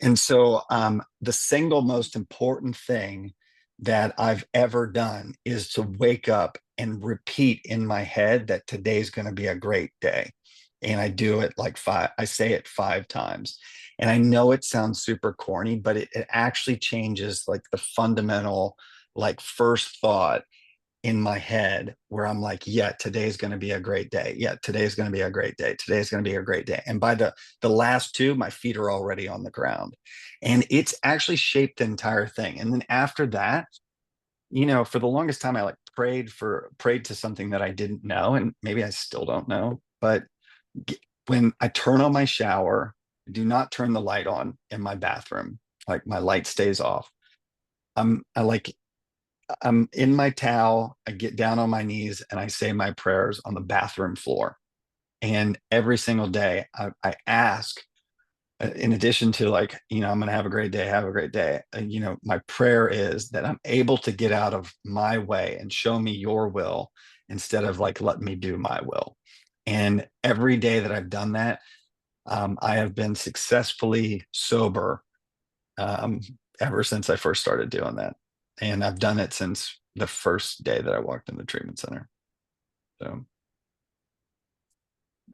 And so the single most important thing that I've ever done is to wake up and repeat in my head that today's going to be a great day. And I do it like I say it 5 times. And I know it sounds super corny, but it actually changes like the fundamental, like, first thought in my head, where I'm like, yeah, today's going to be a great day. Yeah, today's going to be a great day. Today's going to be a great day. And by the last two, my feet are already on the ground. And it's actually shaped the entire thing. And then after that, for the longest time, I like prayed to something that I didn't know, and maybe I still don't know. But when I turn on my shower, I do not turn the light on in my bathroom. Like my light stays off. I like I'm in my towel. I get down on my knees and I say my prayers on the bathroom floor. And every single day, I ask, in addition to like, I'm going to have a great day, have a great day. My prayer is that I'm able to get out of my way and show me your will instead of like, let me do my will. And every day that I've done that, I have been successfully sober um, ever since I first started doing that. And I've done it since the first day that I walked in the treatment center. So,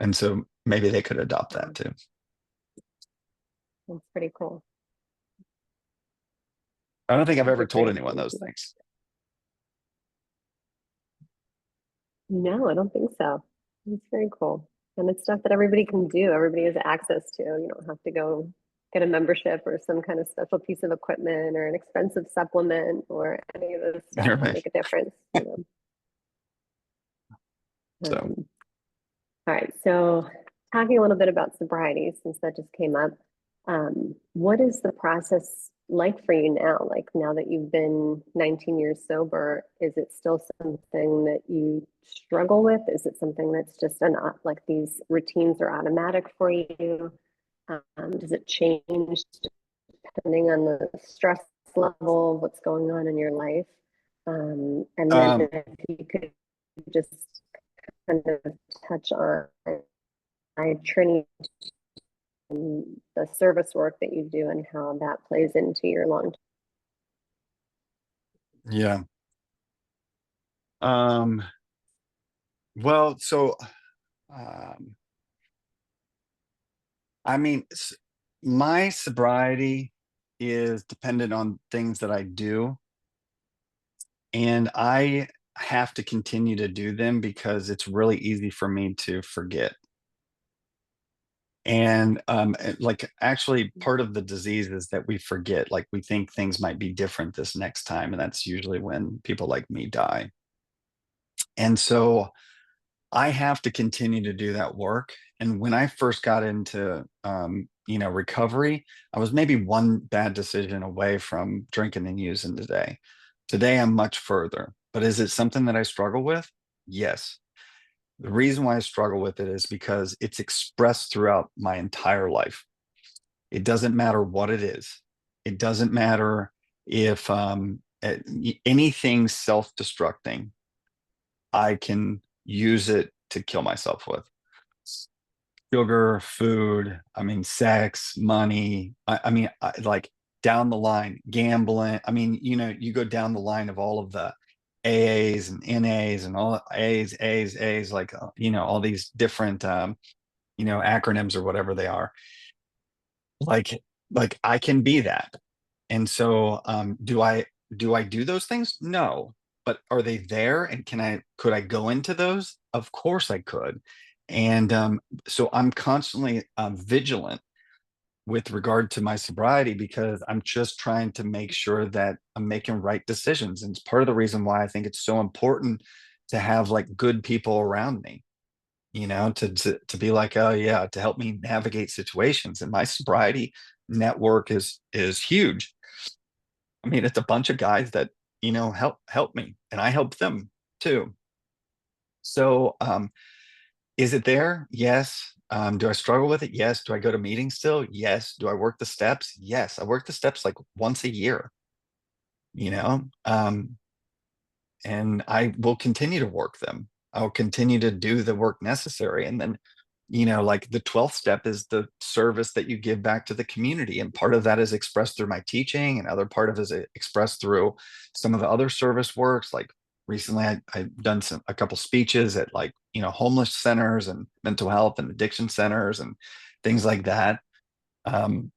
and so maybe they could adopt that too. That's pretty cool. I don't think I've Those ever are told great. anyone those things. No, I don't think so. It's very cool. And it's stuff that everybody can do. Everybody has access to. You don't have to go get a membership or some kind of special piece of equipment or an expensive supplement or any of those stuff You're to right. make a difference. So, All right. So talking a little bit about sobriety, since that just came up, what is the process like for you now? Like now that you've been 19 years sober, is it still something that you struggle with? Is it something that's just like these routines are automatic for you? Does it change depending on the stress level, what's going on in your life? And then um, if you could just kind of touch on Trini, the service work that you do and how that plays into your long. yeah. Um, well, so, um, I mean, my sobriety is dependent on things that I do, and I have to continue to do them because it's really easy for me to forget. And like actually part of the disease is that we forget, like we think things might be different this next time, and that's usually when people like me die. And so I have to continue to do that work. And when I first got into recovery, I was maybe one bad decision away from drinking and using today. Today I'm much further. But is it something that I struggle with? Yes. The reason why I struggle with it is because it's expressed throughout my entire life. It doesn't matter what it is. It doesn't matter if anything self-destructing, I can use it to kill myself with. Sugar, food, I mean, sex, money. Like down the line, gambling. I mean, you go down the line of all of the AAs and NAs and all A's, like, all these different, acronyms or whatever they are. Like, like I can be that. And so, do I do those things? No. But are they there? And could I go into those? Of course I could. And so I'm constantly vigilant with regard to my sobriety because I'm just trying to make sure that I'm making right decisions. And it's part of the reason why I think it's so important to have like good people around me, to be like, oh yeah, to help me navigate situations. And my sobriety network is huge. I mean, it's a bunch of guys that, help me and I help them too. So, is it there? Yes. Do I struggle with it? Yes. Do I go to meetings still? Yes. Do I work the steps? Yes. I work the steps like once a year, you know, um, and I will continue to work them. I'll continue to do the work necessary. And then, like the 12th step is the service that you give back to the community. And part of that is expressed through my teaching, and other part of it is expressed through some of the other service works. Like recently, I've done a couple speeches at like, homeless centers and mental health and addiction centers and things like that. Um,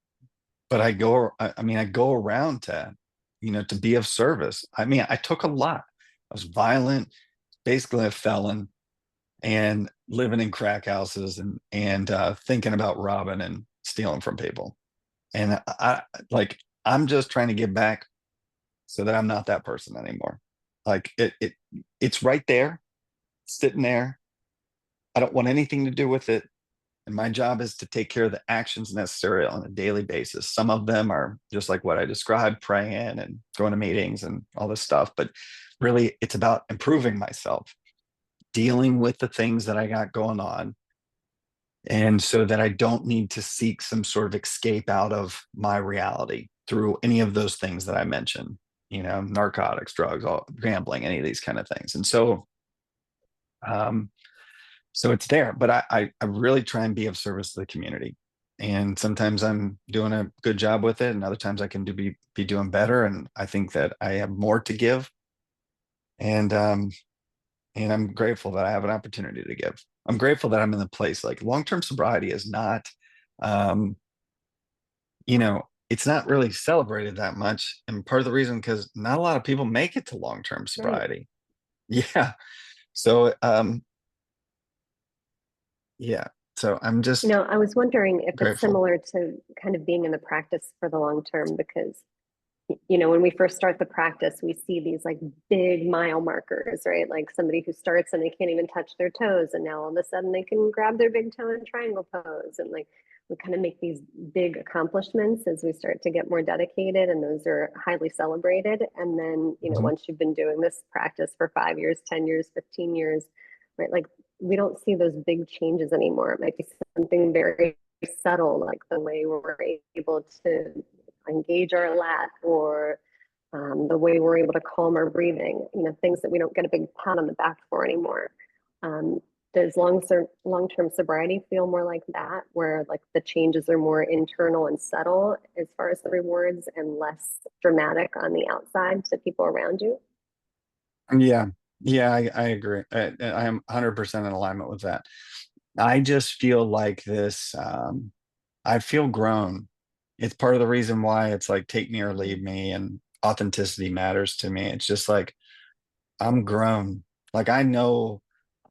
but I go around to be of service. I mean, I took a lot. I was violent, basically a felon, and living in crack houses and thinking about robbing and stealing from people. And I'm just trying to get back so that I'm not that person anymore. Like it's right there, sitting there. I don't want anything to do with it. And my job is to take care of the actions necessary on a daily basis. Some of them are just like what I described, praying and going to meetings and all this stuff. But really, it's about improving myself, dealing with the things that I got going on. And so that I don't need to seek some sort of escape out of my reality through any of those things that I mentioned, narcotics, drugs, all, gambling, any of these kind of things. And um, so it's there, but I really try and be of service to the community. And sometimes I'm doing a good job with it, and other times I can be doing better. And I think that I have more to give. And I'm grateful that I have an opportunity to give. I'm grateful that I'm in the place. Like long-term sobriety is not, um, it's not really celebrated that much. And part of the reason, because not a lot of people make it to long-term Right. sobriety. Yeah. So, yeah. So I'm just I was wondering if it's grateful. similar to kind of being in the practice for the long term, because when we first start the practice, we see these like big mile markers, right? Like somebody who starts and they can't even touch their toes, and now all of a sudden they can grab their big toe in triangle pose. And like we kind of make these big accomplishments as we start to get more dedicated, and those are highly celebrated. And then, Mhm. once you've been doing this practice for 5 years, 10 years, 15 years, right? Like we don't see those big changes anymore. It might be something very subtle, like the way we're able to engage our lat, or the way we're able to calm our breathing, things that we don't get a big pat on the back for anymore. Um, does long-term sobriety feel more like that, where like the changes are more internal and subtle as far as the rewards, and less dramatic on the outside to people around you? Yeah. Yeah, I agree. I am 100% in alignment with that. I just feel like this, I feel grown. It's part of the reason why it's like take me or leave me, and authenticity matters to me. It's just like I'm grown. Like I know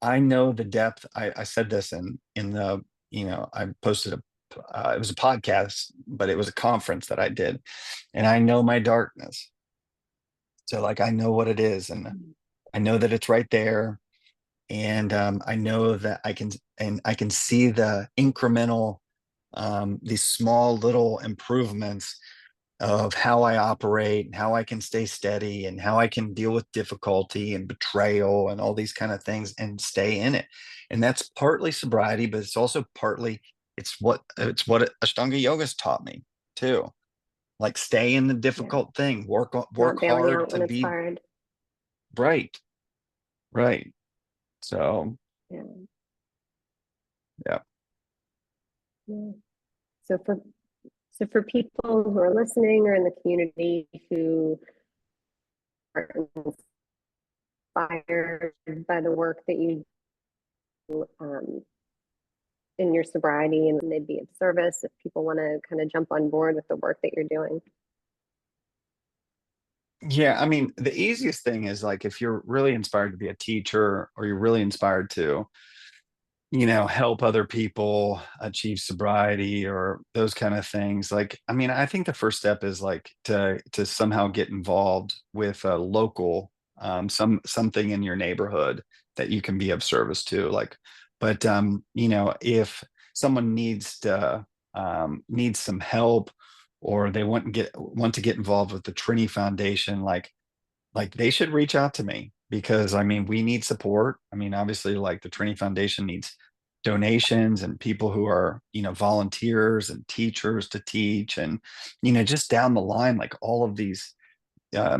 the depth. I said this in the, I posted it was a podcast, but it was a conference that I did, and I know my darkness. So like I know what it is, and I know that it's right there, and I know that I can see the incremental, these small little improvements of how I operate and how I can stay steady and how I can deal with difficulty and betrayal and all these kind of things and stay in it. And that's partly sobriety, but it's also partly it's what Ashtanga yoga's taught me too. Like stay in the Yeah, difficult thing, not work bailing hard out to when it's be hard. right, right. So Yeah. yeah. Yeah. So for people who are listening or in the community who are inspired by the work that you do, in your sobriety, and they'd be of service, if people want to kind of jump on board with the work that you're doing. Yeah, I mean, the easiest thing is like if you're really inspired to be a teacher, or you're really inspired to, help other people achieve sobriety or those kind of things. Like, I mean, I think the first step is like to somehow get involved with a local, something in your neighborhood that you can be of service to. Like, but if someone needs some help, or they want to get involved with the Trini Foundation, like they should reach out to me, because I mean we need support. I mean, obviously, like the Trini Foundation needs donations and people who are, volunteers and teachers to teach, and just down the line, like all of these,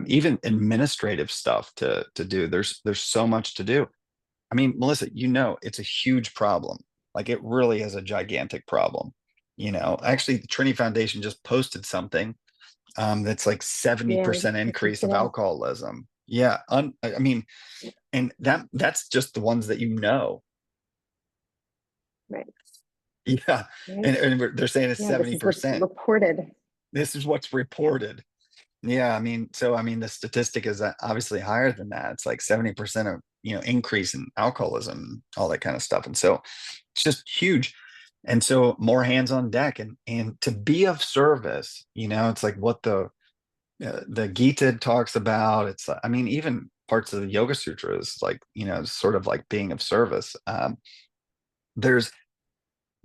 even administrative stuff to do. There's so much to do. I mean, Melissa, it's a huge problem. Like it really is a gigantic problem. Actually, the Trini Foundation just posted something, that's like Yeah, 70% I see increase of today. alcoholism. Yeah. I mean, and that's just the ones that Right, Yeah. right. And they're saying it's Yeah, this is what's 70%. reported. This is what's Yeah, reported. Yeah. I mean, the statistic is obviously higher than that. It's like 70% of, increase in alcoholism, all that kind of stuff. And so it's just huge. And so more hands on deck, and to be of service, it's like what the Gita talks about. It's, I mean, even parts of the Yoga Sutra is like, sort of like being of service. There's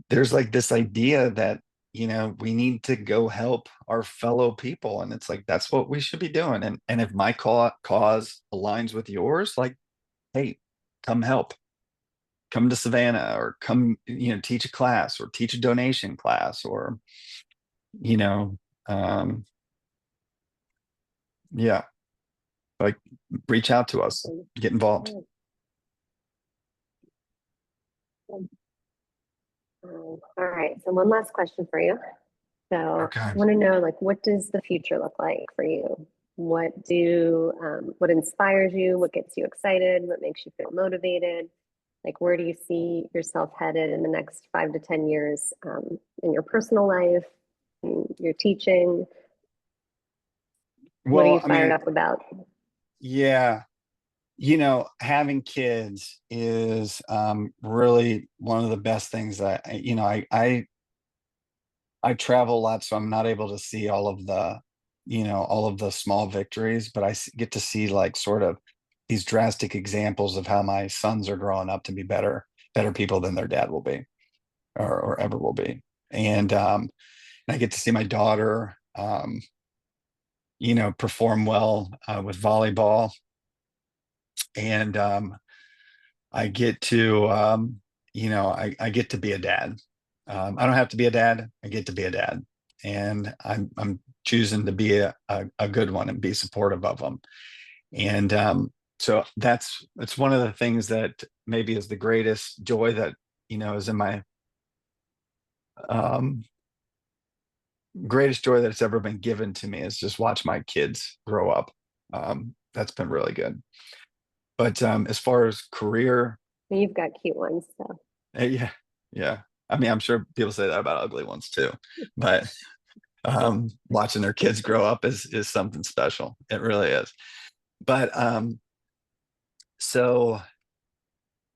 like this idea that, we need to go help our fellow people. And it's like, that's what we should be doing. And if my cause aligns with yours, like, hey, come help, come to Savannah, or come, teach a class, or teach a donation class, or, you know, um, yeah, like reach out to us, get involved. All right. So one last question for you. So I Okay. want to know, like, what does the future look like for you? What inspires you? What gets you excited? What makes you feel motivated? Like, where do you see yourself headed in the next 5 to 10 years, in your personal life, in your teaching? What are Well, you I fired mean, up about? yeah, having kids is really one of the best things that I travel a lot, so I'm not able to see all of the small victories, but get to see like sort of these drastic examples of how my sons are growing up to be better people than their dad will be, or ever will be. And I get to see my daughter, perform well with volleyball. And I get to, I get to be a dad. I don't have to be a dad. I get to be a dad, and I'm choosing to be a good one and be supportive of them. And so it's one of the things that maybe is the greatest joy that is in my um, greatest joy that's ever been given to me, is just watch my kids grow up. That's been really good. But as far as career, You've got cute ones, so yeah, yeah. I mean, I'm sure people say that about ugly ones too, but watching their kids grow up is something special. It really is. But so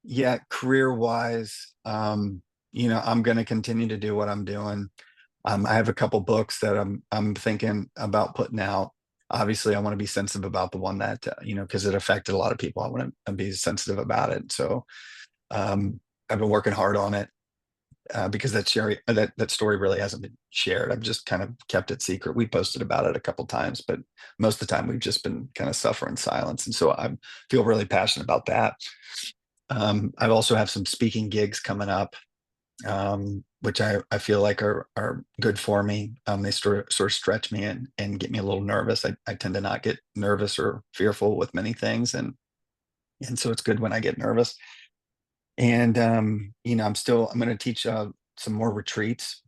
yeah, career wise, I'm going to continue to do what I'm doing. I have a couple books that I'm thinking about putting out. Obviously, I want to be sensitive about the one that because it affected a lot of people. I want to be sensitive about it. So I've been working hard on it, because that story really hasn't been shared. I've just kind of kept it secret. We posted about it a couple times, but most of the time we've just been kind of suffering silence. And so I feel really passionate about that. I also have some speaking gigs coming up, which I feel like are good for me. They sort of stretch me and get me a little nervous. I tend to not get nervous or fearful with many things, and so it's good when I get nervous. And I'm going to teach some more retreats.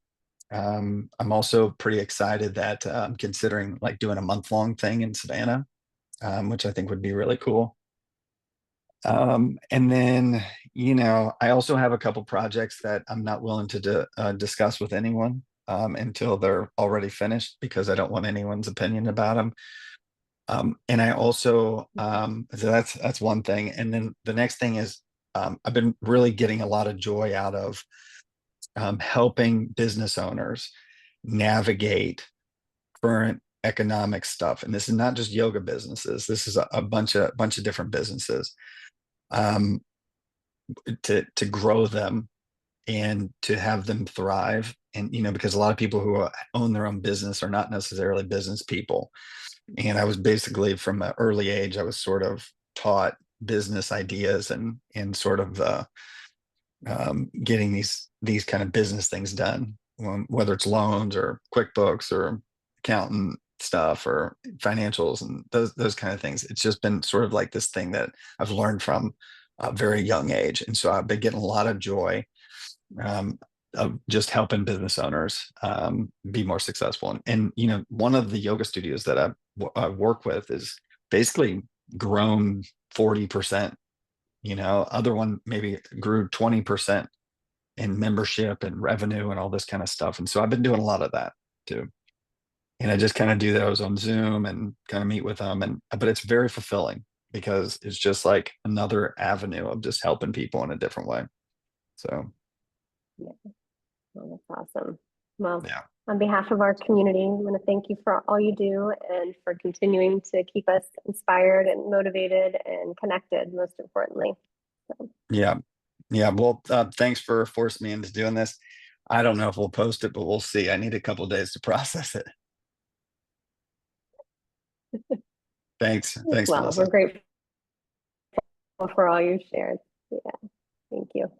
I'm also pretty excited that I'm considering like doing a month-long thing in Savannah, which I think would be really cool. And then, I also have a couple projects that I'm not willing to discuss with anyone until they're already finished, because I don't want anyone's opinion about them. And I also, so that's one thing. And then the next thing is, I've been really getting a lot of joy out of helping business owners navigate current economic stuff. And this is not just yoga businesses. This is a bunch of different businesses, um, to grow them and to have them thrive. And because a lot of people who own their own business are not necessarily business people. And I was basically, from an early age, I was sort of taught business ideas and sort of getting these kind of business things done, whether it's loans or QuickBooks or accountant stuff or financials and those kind of things. It's just been sort of like this thing that I've learned from a very young age, and so I've been getting a lot of joy of just helping business owners be more successful. And one of the yoga studios that I work with is basically grown 40%. Other one maybe grew 20% in membership and revenue and all this kind of stuff. And so I've been doing a lot of that too. And I just kind of do those on Zoom and kind of meet with them. But it's very fulfilling, because it's just like another avenue of just helping people in a different way. So yeah, well, that's awesome. Well, yeah. On behalf of our community, I want to thank you for all you do and for continuing to keep us inspired and motivated and connected, most importantly. So. Yeah. Yeah. Well, thanks for forcing me into doing this. I don't know if we'll post it, but we'll see. I need a couple days to process it. Thanks. Thanks, Well, Melissa. we're grateful for all you shared. Yeah, thank you.